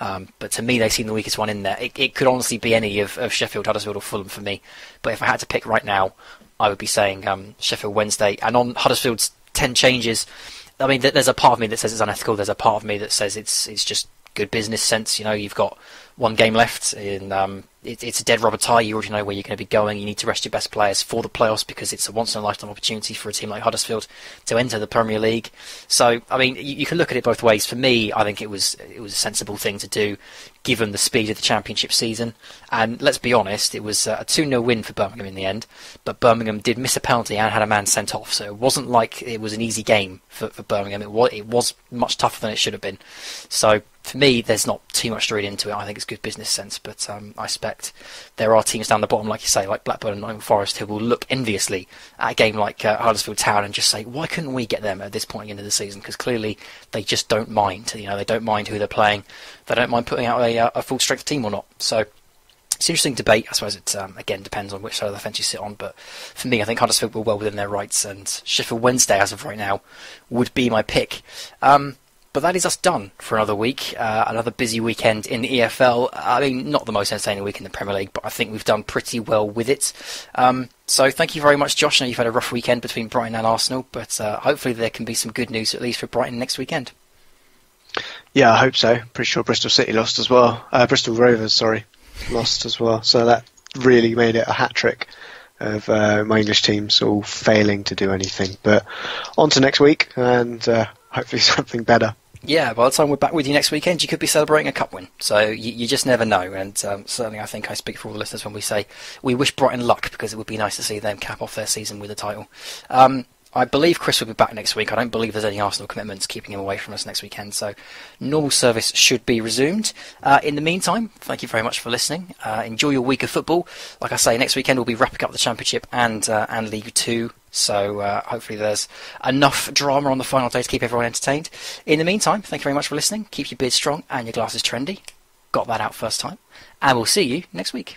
But to me, they seem the weakest one in there. It could honestly be any of Sheffield, Huddersfield or Fulham for me. But if I had to pick right now, I would be saying Sheffield Wednesday. And on Huddersfield's 10 changes, I mean, there's a part of me that says it's unethical. There's a part of me that says it's just good business sense. You know, you've got one game left. It's a dead rubber tie. You already know where you're going to be going. You need to rest your best players for the playoffs because it's a once-in-a-lifetime opportunity for a team like Huddersfield to enter the Premier League. So, I mean, you can look at it both ways. For me, I think it was a sensible thing to do given the speed of the Championship season. And let's be honest, it was a 2-0 win for Birmingham in the end. But Birmingham did miss a penalty and had a man sent off. So it wasn't like it was an easy game for Birmingham. It was much tougher than it should have been. So, for me, there's not too much to read into it. I think it's good business sense, but I expect there are teams down the bottom, like you say, like Blackburn and Forest, who will look enviously at a game like Huddersfield Town and just say, why couldn't we get them at this point into the season? Because clearly they just don't mind. You know, they don't mind who they're playing. They don't mind putting out a full-strength team or not. So it's an interesting debate. I suppose it, again, depends on which side of the fence you sit on. But for me, I think Huddersfield were well within their rights, and Sheffield Wednesday, as of right now, would be my pick. But that is us done for another week, another busy weekend in the EFL. I mean, not the most entertaining week in the Premier League, but I think we've done pretty well with it. So thank you very much, Josh. I know you've had a rough weekend between Brighton and Arsenal, but hopefully there can be some good news, at least for Brighton next weekend. Yeah, I hope so. Pretty sure Bristol City lost as well. Bristol Rovers, sorry, lost as well. So that really made it a hat trick of my English teams all failing to do anything. But on to next week, and hopefully something better. Yeah, by the time we're back with you next weekend, you could be celebrating a cup win. So you just never know. And certainly I think I speak for all the listeners when we say we wish Brighton luck, because it would be nice to see them cap off their season with a title. I believe Chris will be back next week. I don't believe there's any Arsenal commitments keeping him away from us next weekend. So normal service should be resumed. In the meantime, thank you very much for listening. Enjoy your week of football. Like I say, next weekend we'll be wrapping up the Championship and League Two. So hopefully there's enough drama on the final day to keep everyone entertained. In the meantime, thank you very much for listening. Keep your beard strong and your glasses trendy. Got that out first time. And we'll see you next week.